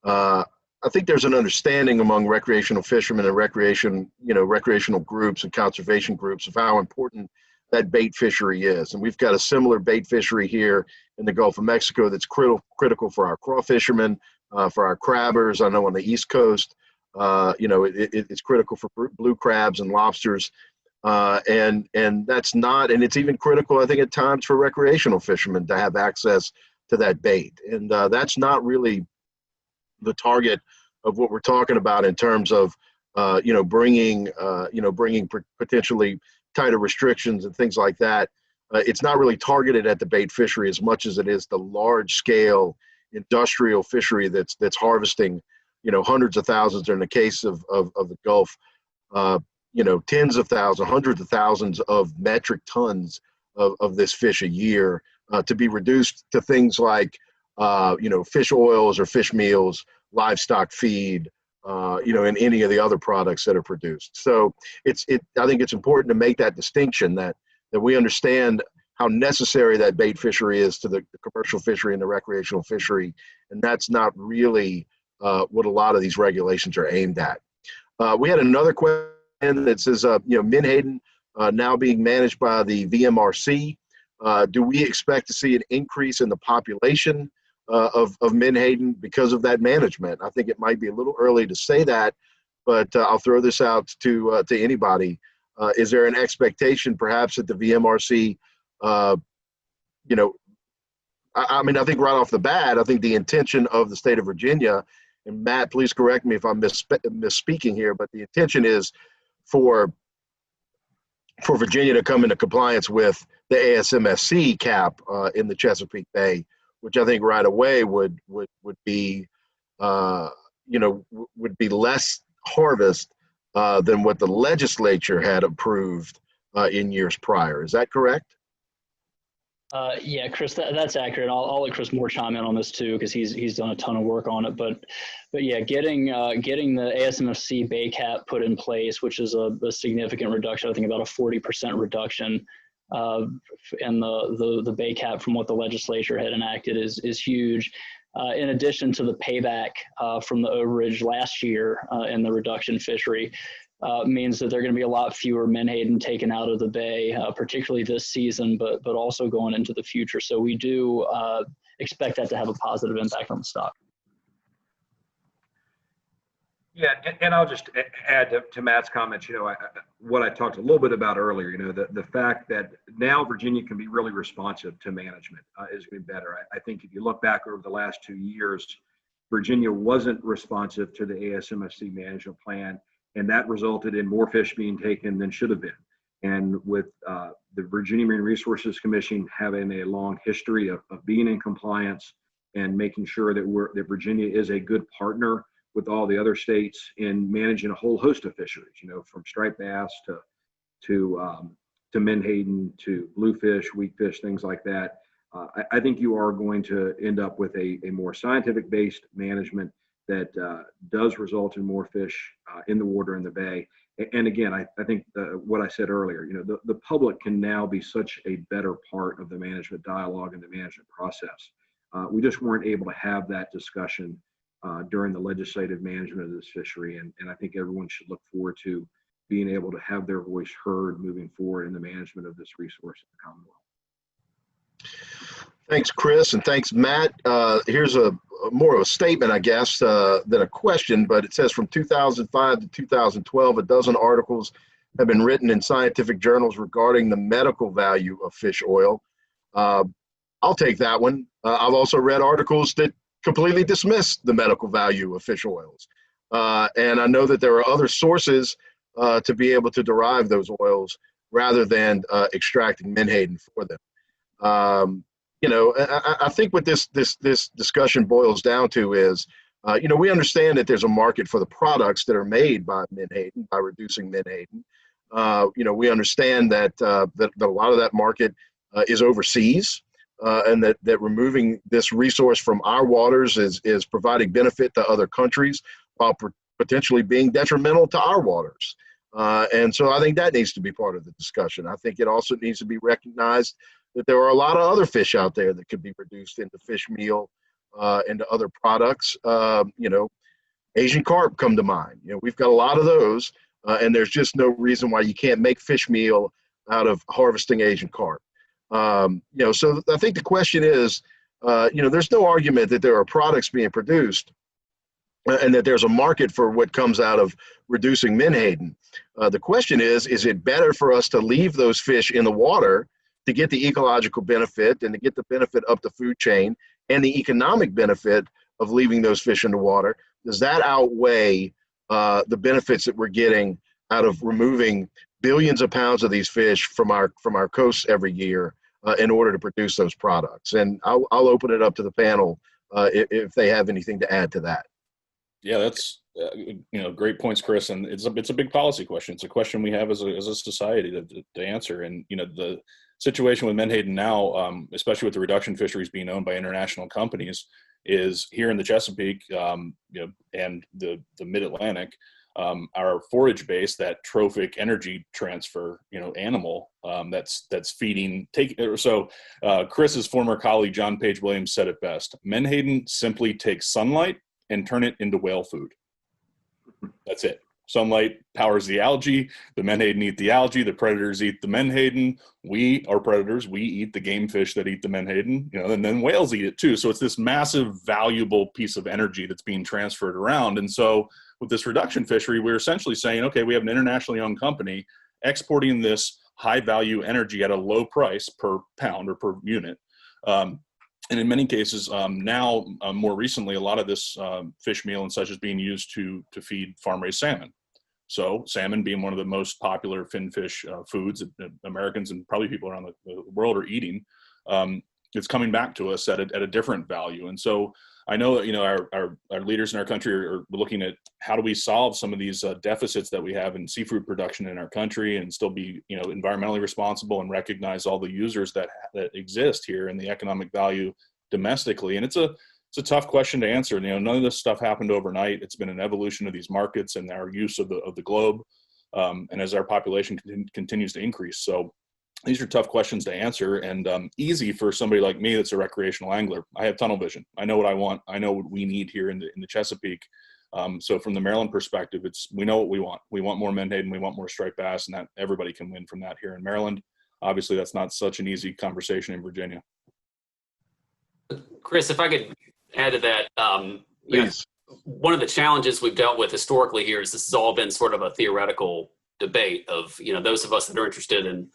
I think there's an understanding among recreational fishermen and recreational groups and conservation groups of how important that bait fishery is. And we've got a similar bait fishery here in the Gulf of Mexico that's critical for our craw fishermen, for our crabbers. I know on the East Coast, it's critical for blue crabs and lobsters. And it's even critical, I think, at times for recreational fishermen to have access to that bait. And that's not really the target of what we're talking about in terms of, bringing potentially tighter restrictions and things like that. It's not really targeted at the bait fishery as much as it is the large scale industrial fishery that's harvesting, hundreds of thousands, or in the case of the Gulf, tens of thousands, hundreds of thousands of metric tons of this fish a year to be reduced to things like, fish oils or fish meals, livestock feed, and any of the other products that are produced. So I think it's important to make that distinction that we understand how necessary that bait fishery is to the commercial fishery and the recreational fishery. And that's not really what a lot of these regulations are aimed at. We had another question that says, Menhaden now being managed by the VMRC. Do we expect to see an increase in the population of Menhaden because of that management? I think it might be a little early to say that, but I'll throw this out to anybody. Is there an expectation perhaps that the VMRC, I think right off the bat, I think the intention of the state of Virginia, and Matt, please correct me if I'm misspeaking here, but the intention is for Virginia to come into compliance with the ASMSC cap in the Chesapeake Bay, which I think right away would be less harvest than what the legislature had approved in years prior. Is that correct? Yeah, Chris, that's accurate. I'll let Chris Moore chime in on this too, because he's done a ton of work on it. But yeah, getting the ASMFC Bay cap put in place, which is a significant reduction, I think about a 40% reduction in the Bay cap from what the legislature had enacted is huge. In addition to the payback from the overage last year in the reduction fishery, means that there are going to be a lot fewer menhaden taken out of the bay, particularly this season, but also going into the future. So we do expect that to have a positive impact on the stock. Yeah, and I'll just add to Matt's comments. What I talked a little bit about earlier. The fact that now Virginia can be really responsive to management is going to be better. I think if you look back over the last 2 years, Virginia wasn't responsive to the ASMFC management plan, and that resulted in more fish being taken than should have been. And with the Virginia Marine Resources Commission having a long history of being in compliance and making sure that Virginia is a good partner with all the other states in managing a whole host of fisheries, from striped bass to menhaden to bluefish, weakfish, things like that. I think you are going to end up with a more scientific-based management that does result in more fish in the water in the bay. And again, I think what I said earlier, the public can now be such a better part of the management dialogue and the management process. We just weren't able to have that discussion during the legislative management of this fishery. And I think everyone should look forward to being able to have their voice heard moving forward in the management of this resource in the Commonwealth. Thanks, Chris, and thanks, Matt. Here's a more of a statement, I guess, than a question, but it says from 2005 to 2012, a dozen articles have been written in scientific journals regarding the medical value of fish oil. I'll take that one. I've also read articles that completely dismiss the medical value of fish oils. And I know that there are other sources to be able to derive those oils rather than extracting menhaden for them. I think what this discussion boils down to is, we understand that there's a market for the products that are made by menhaden, by reducing menhaden. We understand that a lot of that market is overseas. And that removing this resource from our waters is providing benefit to other countries while potentially being detrimental to our waters. And so I think that needs to be part of the discussion. I think it also needs to be recognized that there are a lot of other fish out there that could be reduced into fish meal, into other products. Asian carp come to mind. We've got a lot of those, and there's just no reason why you can't make fish meal out of harvesting Asian carp. So I think the question is, there's no argument that there are products being produced and that there's a market for what comes out of reducing menhaden. The question is it better for us to leave those fish in the water to get the ecological benefit and to get the benefit up the food chain and the economic benefit of leaving those fish in the water? Does that outweigh the benefits that we're getting out of removing billions of pounds of these fish from our coasts every year in order to produce those products? And I'll open it up to the panel if they have anything to add to that. Yeah, that's great points, Chris. And it's a big policy question. It's a question we have as a society to answer. And the situation with menhaden now, especially with the reduction fisheries being owned by international companies, is here in the Chesapeake, and the Mid-Atlantic. Our forage base, that trophic energy transfer, animal that's feeding. Chris's former colleague John Page Williams said it best: menhaden simply takes sunlight and turn it into whale food. That's it. Sunlight powers the algae. The menhaden eat the algae. The predators eat the menhaden. We are predators. We eat the game fish that eat the menhaden. And then whales eat it too. So it's this massive, valuable piece of energy that's being transferred around. And so with this reduction fishery, we're essentially saying, okay, we have an internationally owned company exporting this high value energy at a low price per pound or per unit. And in many cases now, more recently, a lot of this fish meal and such is being used to feed farm-raised salmon. So salmon being one of the most popular finfish foods that Americans and probably people around the world are eating, it's coming back to us at a different value. And so I know that our leaders in our country are looking at how do we solve some of these deficits that we have in seafood production in our country and still be environmentally responsible and recognize all the users that exist here and the economic value domestically. And it's a tough question to answer. None of this stuff happened overnight. It's been an evolution of these markets and our use of the globe, and as our population continues to increase. So these are tough questions to answer, and easy for somebody like me that's a recreational angler. I have tunnel vision. I know what I want. I know what we need here in the Chesapeake. So from the Maryland perspective, we know what we want. We want more menhaden. We want more striped bass, and that everybody can win from that here in Maryland. Obviously, that's not such an easy conversation in Virginia. Chris, if I could add to that, Please. one of the challenges we've dealt with historically here is this has all been sort of a theoretical debate of, those of us that are interested in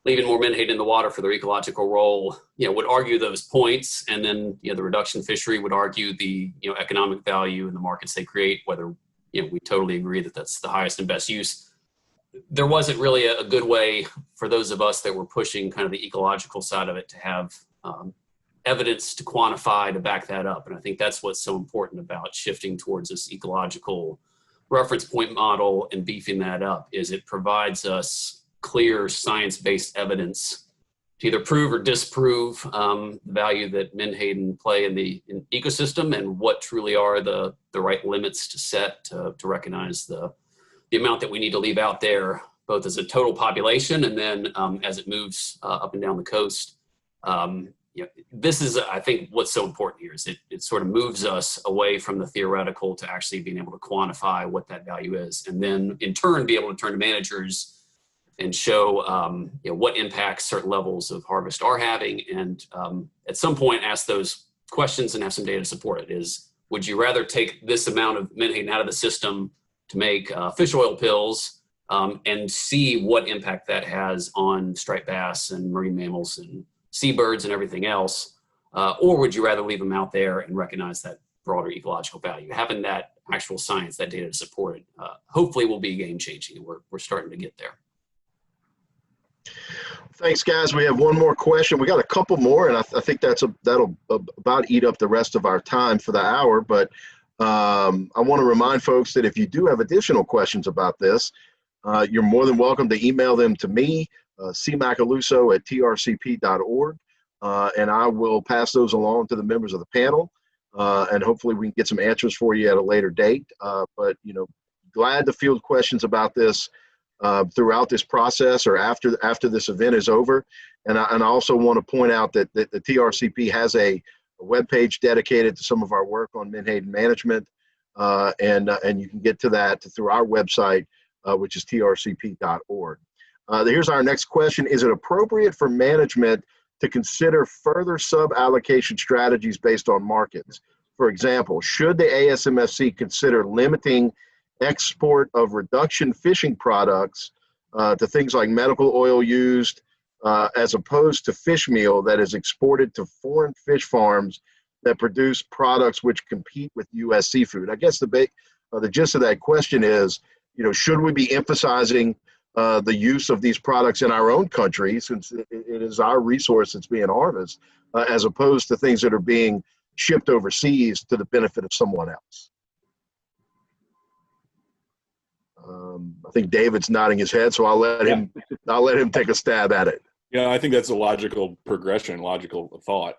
leaving more menhaden in the water for their ecological role, would argue those points. And then, the reduction fishery would argue the, economic value and the markets they create, whether, we totally agree that that's the highest and best use. There wasn't really a good way for those of us that were pushing kind of the ecological side of it to have evidence to quantify to back that up. And I think that's what's so important about shifting towards this ecological reference point model and beefing that up, is it provides us clear science-based evidence to either prove or disprove the value that menhaden play in the ecosystem, and what truly are the right limits to set to recognize the amount that we need to leave out there, both as a total population and then as it moves up and down the coast. This is, I think, what's so important here is it sort of moves us away from the theoretical to actually being able to quantify what that value is, and then in turn be able to turn to managers and show what impacts certain levels of harvest are having, and at some point ask those questions and have some data to support it. Is, would you rather take this amount of menhaden out of the system to make fish oil pills and see what impact that has on striped bass and marine mammals and seabirds and everything else, or would you rather leave them out there and recognize that broader ecological value? Having that actual science, that data to support it, hopefully will be game changing. We're starting to get there. Thanks, guys. We have one more question. We got a couple more, and I think that'll about eat up the rest of our time for the hour. But I want to remind folks that if you do have additional questions about this, you're more than welcome to email them to me, cmacaluso@trcp.org, and I will pass those along to the members of the panel, and hopefully we can get some answers for you at a later date. But glad to field questions about this throughout this process or after this event is over. And I also want to point out that the TRCP has a webpage dedicated to some of our work on menhaden management, and you can get to that through our website, which is trcp.org. Here's our next question. Is it appropriate for management to consider further sub-allocation strategies based on markets? For example, should the ASMFC consider limiting export of reduction fishing products to things like medical oil used, as opposed to fish meal that is exported to foreign fish farms that produce products which compete with U.S. seafood? I guess the gist of that question is, should we be emphasizing the use of these products in our own country, since it is our resource that's being harvested, as opposed to things that are being shipped overseas to the benefit of someone else? I think David's nodding his head, so I'll let him take a stab at it. Yeah, I think that's a logical progression, logical thought.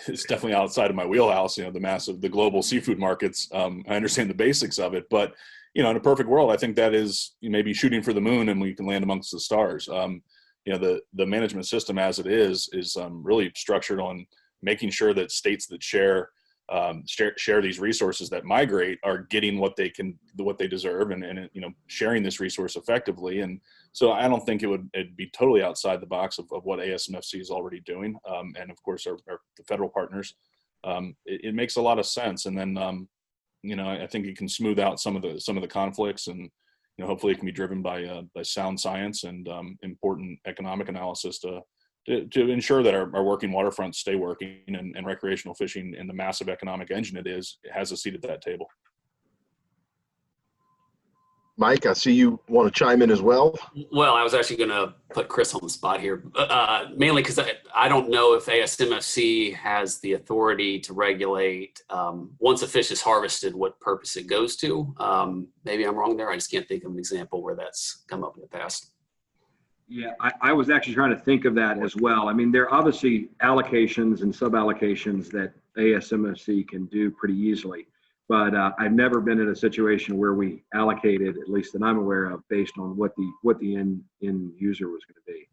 It's definitely outside of my wheelhouse. The global seafood markets. I understand the basics of it, but in a perfect world, I think that is maybe shooting for the moon and we can land amongst the stars. The management system as it is really structured on making sure that states that share these resources that migrate are getting what they deserve, and sharing this resource effectively. And so I don't think it'd be totally outside the box of what ASMFC is already doing, and of course the federal partners. It makes a lot of sense, and then I think it can smooth out some of the conflicts, and hopefully it can be driven by sound science and important economic analysis to ensure that our working waterfronts stay working, and recreational fishing, and the massive economic engine it has a seat at that table. Mike, I see you want to chime in as well. Well, I was actually going to put Chris on the spot here, mainly because I don't know if ASMFC has the authority to regulate once a fish is harvested, what purpose it goes to. Maybe I'm wrong there. I just can't think of an example where that's come up in the past. Yeah, I was actually trying to think of that as well. I mean, there are obviously allocations and sub-allocations that ASMFC can do pretty easily, but I've never been in a situation where we allocated, at least that I'm aware of, based on what the end user was going to be.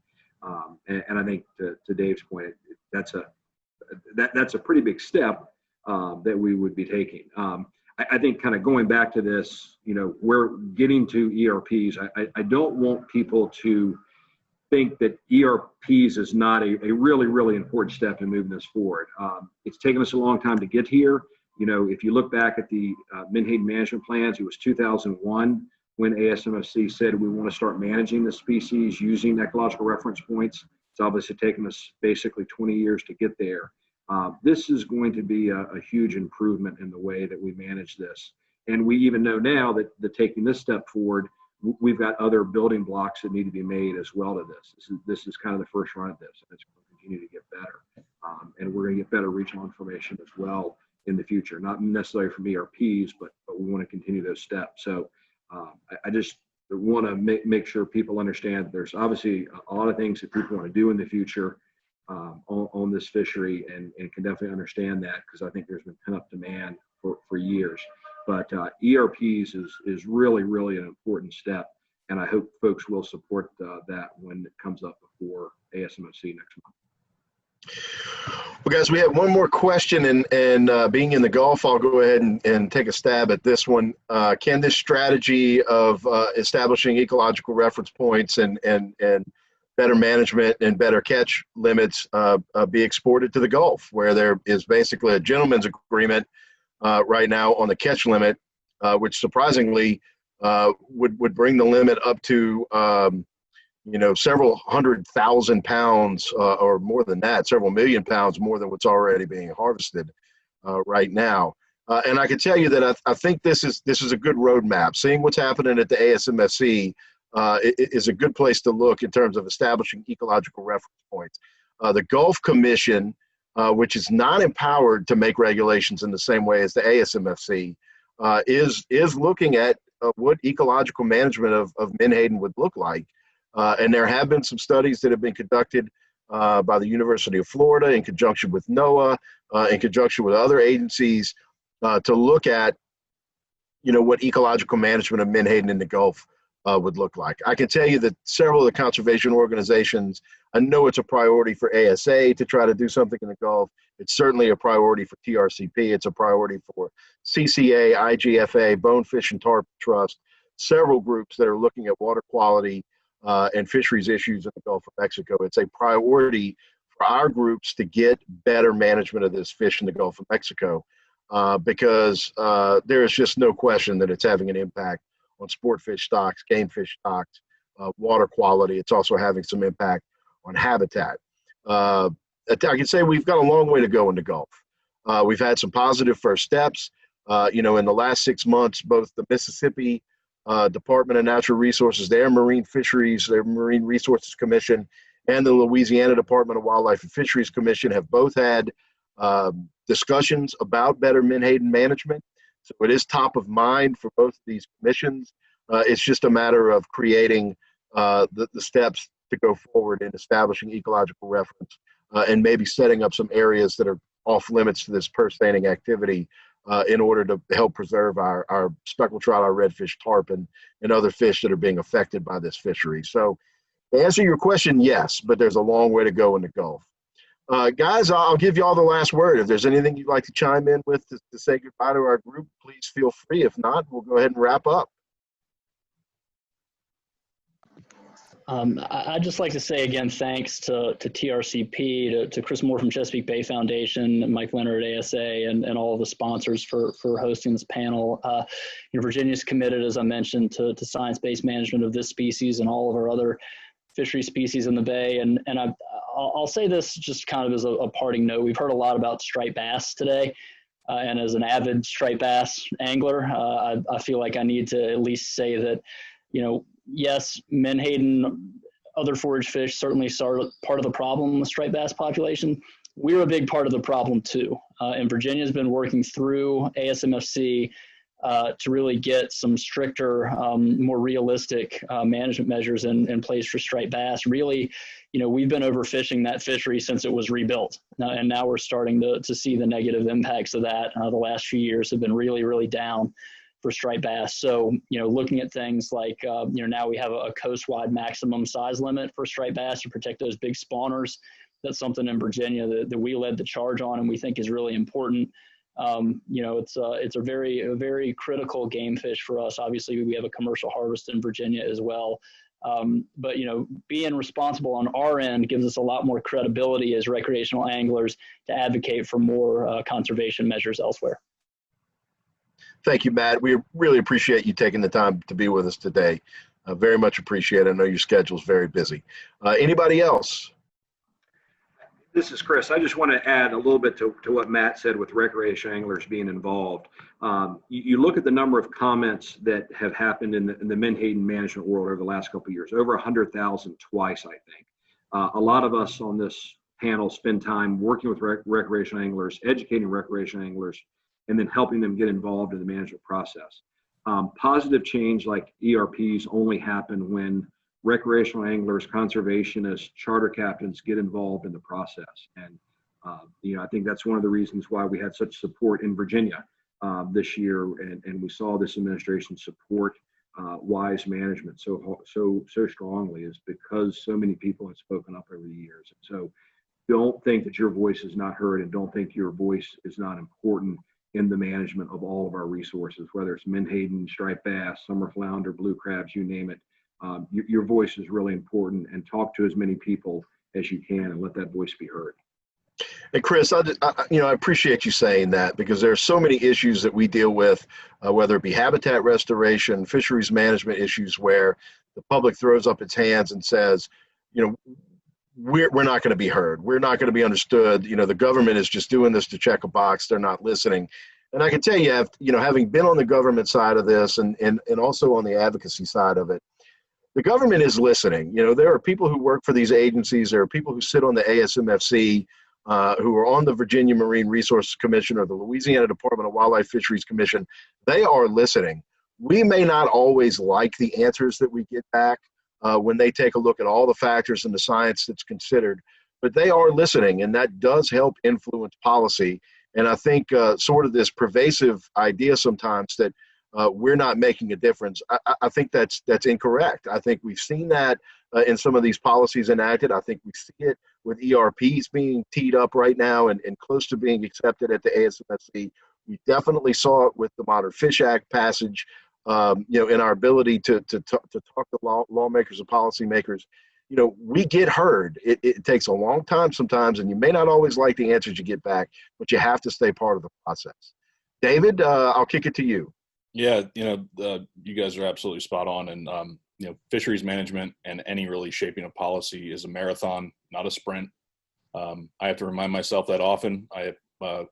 And I think to Dave's point, that's a pretty big step that we would be taking. I think kind of going back to this, we're getting to ERPs. I don't want people to think that ERPs is not a really, really important step in moving this forward. It's taken us a long time to get here. You know, if you look back at the Menhaden management plans, it was 2001 when ASMFC said we want to start managing the species using ecological reference points. It's obviously taken us basically 20 years to get there. This is going to be a huge improvement in the way that we manage this. And we even know now that taking this step forward, we've got other building blocks that need to be made as well to this. This is kind of the first run at this, and it's going to continue to get better. And we're going to get better regional information as well in the future, not necessarily from ERPs, but we want to continue those steps. So I just want to make sure people understand there's obviously a lot of things that people want to do in the future on this fishery, and can definitely understand that, because I think there's been pent-up demand for years. But ERPs is really, really an important step, and I hope folks will support that when it comes up before ASMFC next month. Well, guys, we have one more question, and being in the Gulf, I'll go ahead and take a stab at this one. Can this strategy of establishing ecological reference points and better management and better catch limits be exported to the Gulf, where there is basically a gentleman's agreement right now on the catch limit, which surprisingly would bring the limit up to several 100,000 pounds or more than that, several million pounds more than what's already being harvested right now. And I can tell you that I think this is a good roadmap. Seeing what's happening at the ASMFC is a good place to look in terms of establishing ecological reference points. The Gulf Commission, which is not empowered to make regulations in the same way as the ASMFC, is looking at what ecological management of Menhaden would look like. And there have been some studies that have been conducted by the University of Florida in conjunction with NOAA, in conjunction with other agencies, to look at, what ecological management of Menhaden in the Gulf would look like. I can tell you that several of the conservation organizations, I know it's a priority for ASA to try to do something in the Gulf. It's certainly a priority for TRCP. It's a priority for CCA, IGFA, Bonefish and Tarp Trust, several groups that are looking at water quality and fisheries issues in the Gulf of Mexico. It's a priority for our groups to get better management of this fish in the Gulf of Mexico because there is just no question that it's having an impact on sport fish stocks, game fish stocks, water quality. It's also having some impact on habitat. I can say we've got a long way to go in the Gulf. We've had some positive first steps. In the last 6 months, both the Mississippi Department of Natural Resources, their Marine Fisheries, their Marine Resources Commission, and the Louisiana Department of Wildlife and Fisheries Commission have both had discussions about better Menhaden management. So it is top of mind for both of these commissions. It's just a matter of creating the steps to go forward in establishing ecological reference and maybe setting up some areas that are off limits to this purse steining activity in order to help preserve our speckled trout, our redfish, tarp, and other fish that are being affected by this fishery. So to answer your question, yes, but there's a long way to go in the Gulf. Guys, I'll give you all the last word. If there's anything you'd like to chime in with to say goodbye to our group, please feel free. If not, we'll go ahead and wrap up. I'd just like to say again, thanks to TRCP, to Chris Moore from Chesapeake Bay Foundation, Mike Leonard at ASA, and all of the sponsors for hosting this panel. Virginia's committed, as I mentioned, to science-based management of this species and all of our other fishery species in the Bay. And I'll say this just kind of as a parting note. We've heard a lot about striped bass today. And as an avid striped bass angler, I feel like I need to at least say that, yes, Menhaden, other forage fish certainly are part of the problem with striped bass population. We're a big part of the problem too. And Virginia's been working through ASMFC to really get some stricter, more realistic management measures in place for striped bass. Really, we've been overfishing that fishery since it was rebuilt. And now we're starting to see the negative impacts of that. The last few years have been really, really down for striped bass. So, looking at things like, now we have a coast-wide maximum size limit for striped bass to protect those big spawners. That's something in Virginia that we led the charge on and we think is really important. It's a very critical game fish for us. Obviously, we have a commercial harvest in Virginia as well. But being responsible on our end gives us a lot more credibility as recreational anglers to advocate for more conservation measures elsewhere. Thank you, Matt. We really appreciate you taking the time to be with us today. Very much appreciate it. I know your schedule's very busy. Anybody else? This is Chris. I just want to add a little bit to what Matt said with recreational anglers being involved. You look at the number of comments that have happened in the Menhaden management world over the last couple of years, over 100,000 twice, I think. A lot of us on this panel spend time working with recreational anglers, educating recreational anglers, and then helping them get involved in the management process. Positive change like ERPs only happen when recreational anglers, conservationists, charter captains get involved in the process. And, I think that's one of the reasons why we had such support in Virginia this year. And we saw this administration support wise management so strongly, is because so many people have spoken up over the years. And so don't think that your voice is not heard, and don't think your voice is not important in the management of all of our resources, whether it's menhaden, striped bass, summer flounder, blue crabs, you name it. Your voice is really important, and talk to as many people as you can and let that voice be heard. And Chris, I appreciate you saying that, because there are so many issues that we deal with, whether it be habitat restoration, fisheries management issues, where the public throws up its hands and says, we're not going to be heard. We're not going to be understood. The government is just doing this to check a box. They're not listening. And I can tell you, having been on the government side of this and also on the advocacy side of it, the government is listening. There are people who work for these agencies. There are people who sit on the ASMFC, who are on the Virginia Marine Resources Commission or the Louisiana Department of Wildlife Fisheries Commission. They are listening. We may not always like the answers that we get back when they take a look at all the factors and the science that's considered, but they are listening, and that does help influence policy. And I think sort of this pervasive idea sometimes that we're not making a difference, I think that's incorrect. I think we've seen that in some of these policies enacted. I think we see it with ERPs being teed up right now and close to being accepted at the ASMFC. We definitely saw it with the Modern Fish Act passage, in our ability to talk to lawmakers and policymakers. We get heard. It takes a long time sometimes, and you may not always like the answers you get back, but you have to stay part of the process. David, I'll kick it to you. Yeah, you guys are absolutely spot on. And, fisheries management and any really shaping of policy is a marathon, not a sprint. I have to remind myself that often. I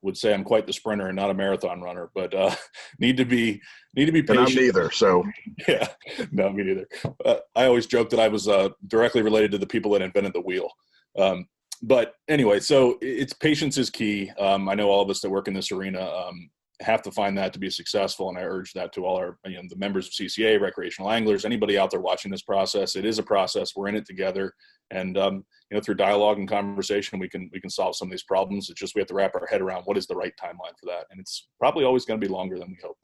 would say I'm quite the sprinter and not a marathon runner, but need to be patient. And I'm neither, so. Yeah, no, me neither. I always joke that I was directly related to the people that invented the wheel. But anyway, so patience is key. I know all of us that work in this arena have to find that to be successful, and I urge that to all our the members of CCA, recreational anglers, anybody out there watching this process. It is a process. We're in it together, and through dialogue and conversation, we can solve some of these problems. It's just we have to wrap our head around what is the right timeline for that, and it's probably always going to be longer than we hope.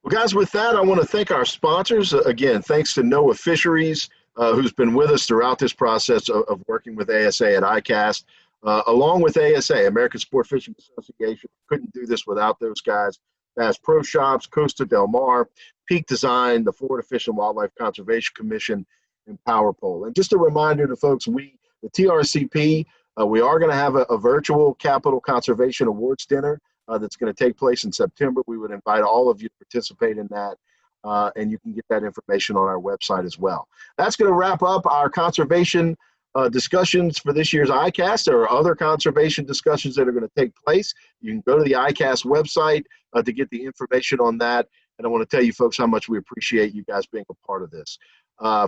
Well, guys, with that, I want to thank our sponsors. Again, thanks to NOAA Fisheries, who's been with us throughout this process of working with ASA at ICAST. Along with ASA, American Sport Fishing Association. Couldn't do this without those guys. Bass Pro Shops, Costa Del Mar, Peak Design, the Florida Fish and Wildlife Conservation Commission, and PowerPole. And just a reminder to folks, the TRCP, we are going to have a virtual Capital Conservation Awards dinner that's going to take place in September. We would invite all of you to participate in that, and you can get that information on our website as well. That's going to wrap up our conservation discussions for this year's ICAST. There are other conservation discussions that are going to take place. You can go to the ICAST website to get the information on that. And I want to tell you folks how much we appreciate you guys being a part of this.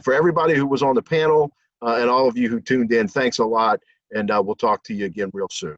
For everybody who was on the panel and all of you who tuned in, thanks a lot. And we'll talk to you again real soon.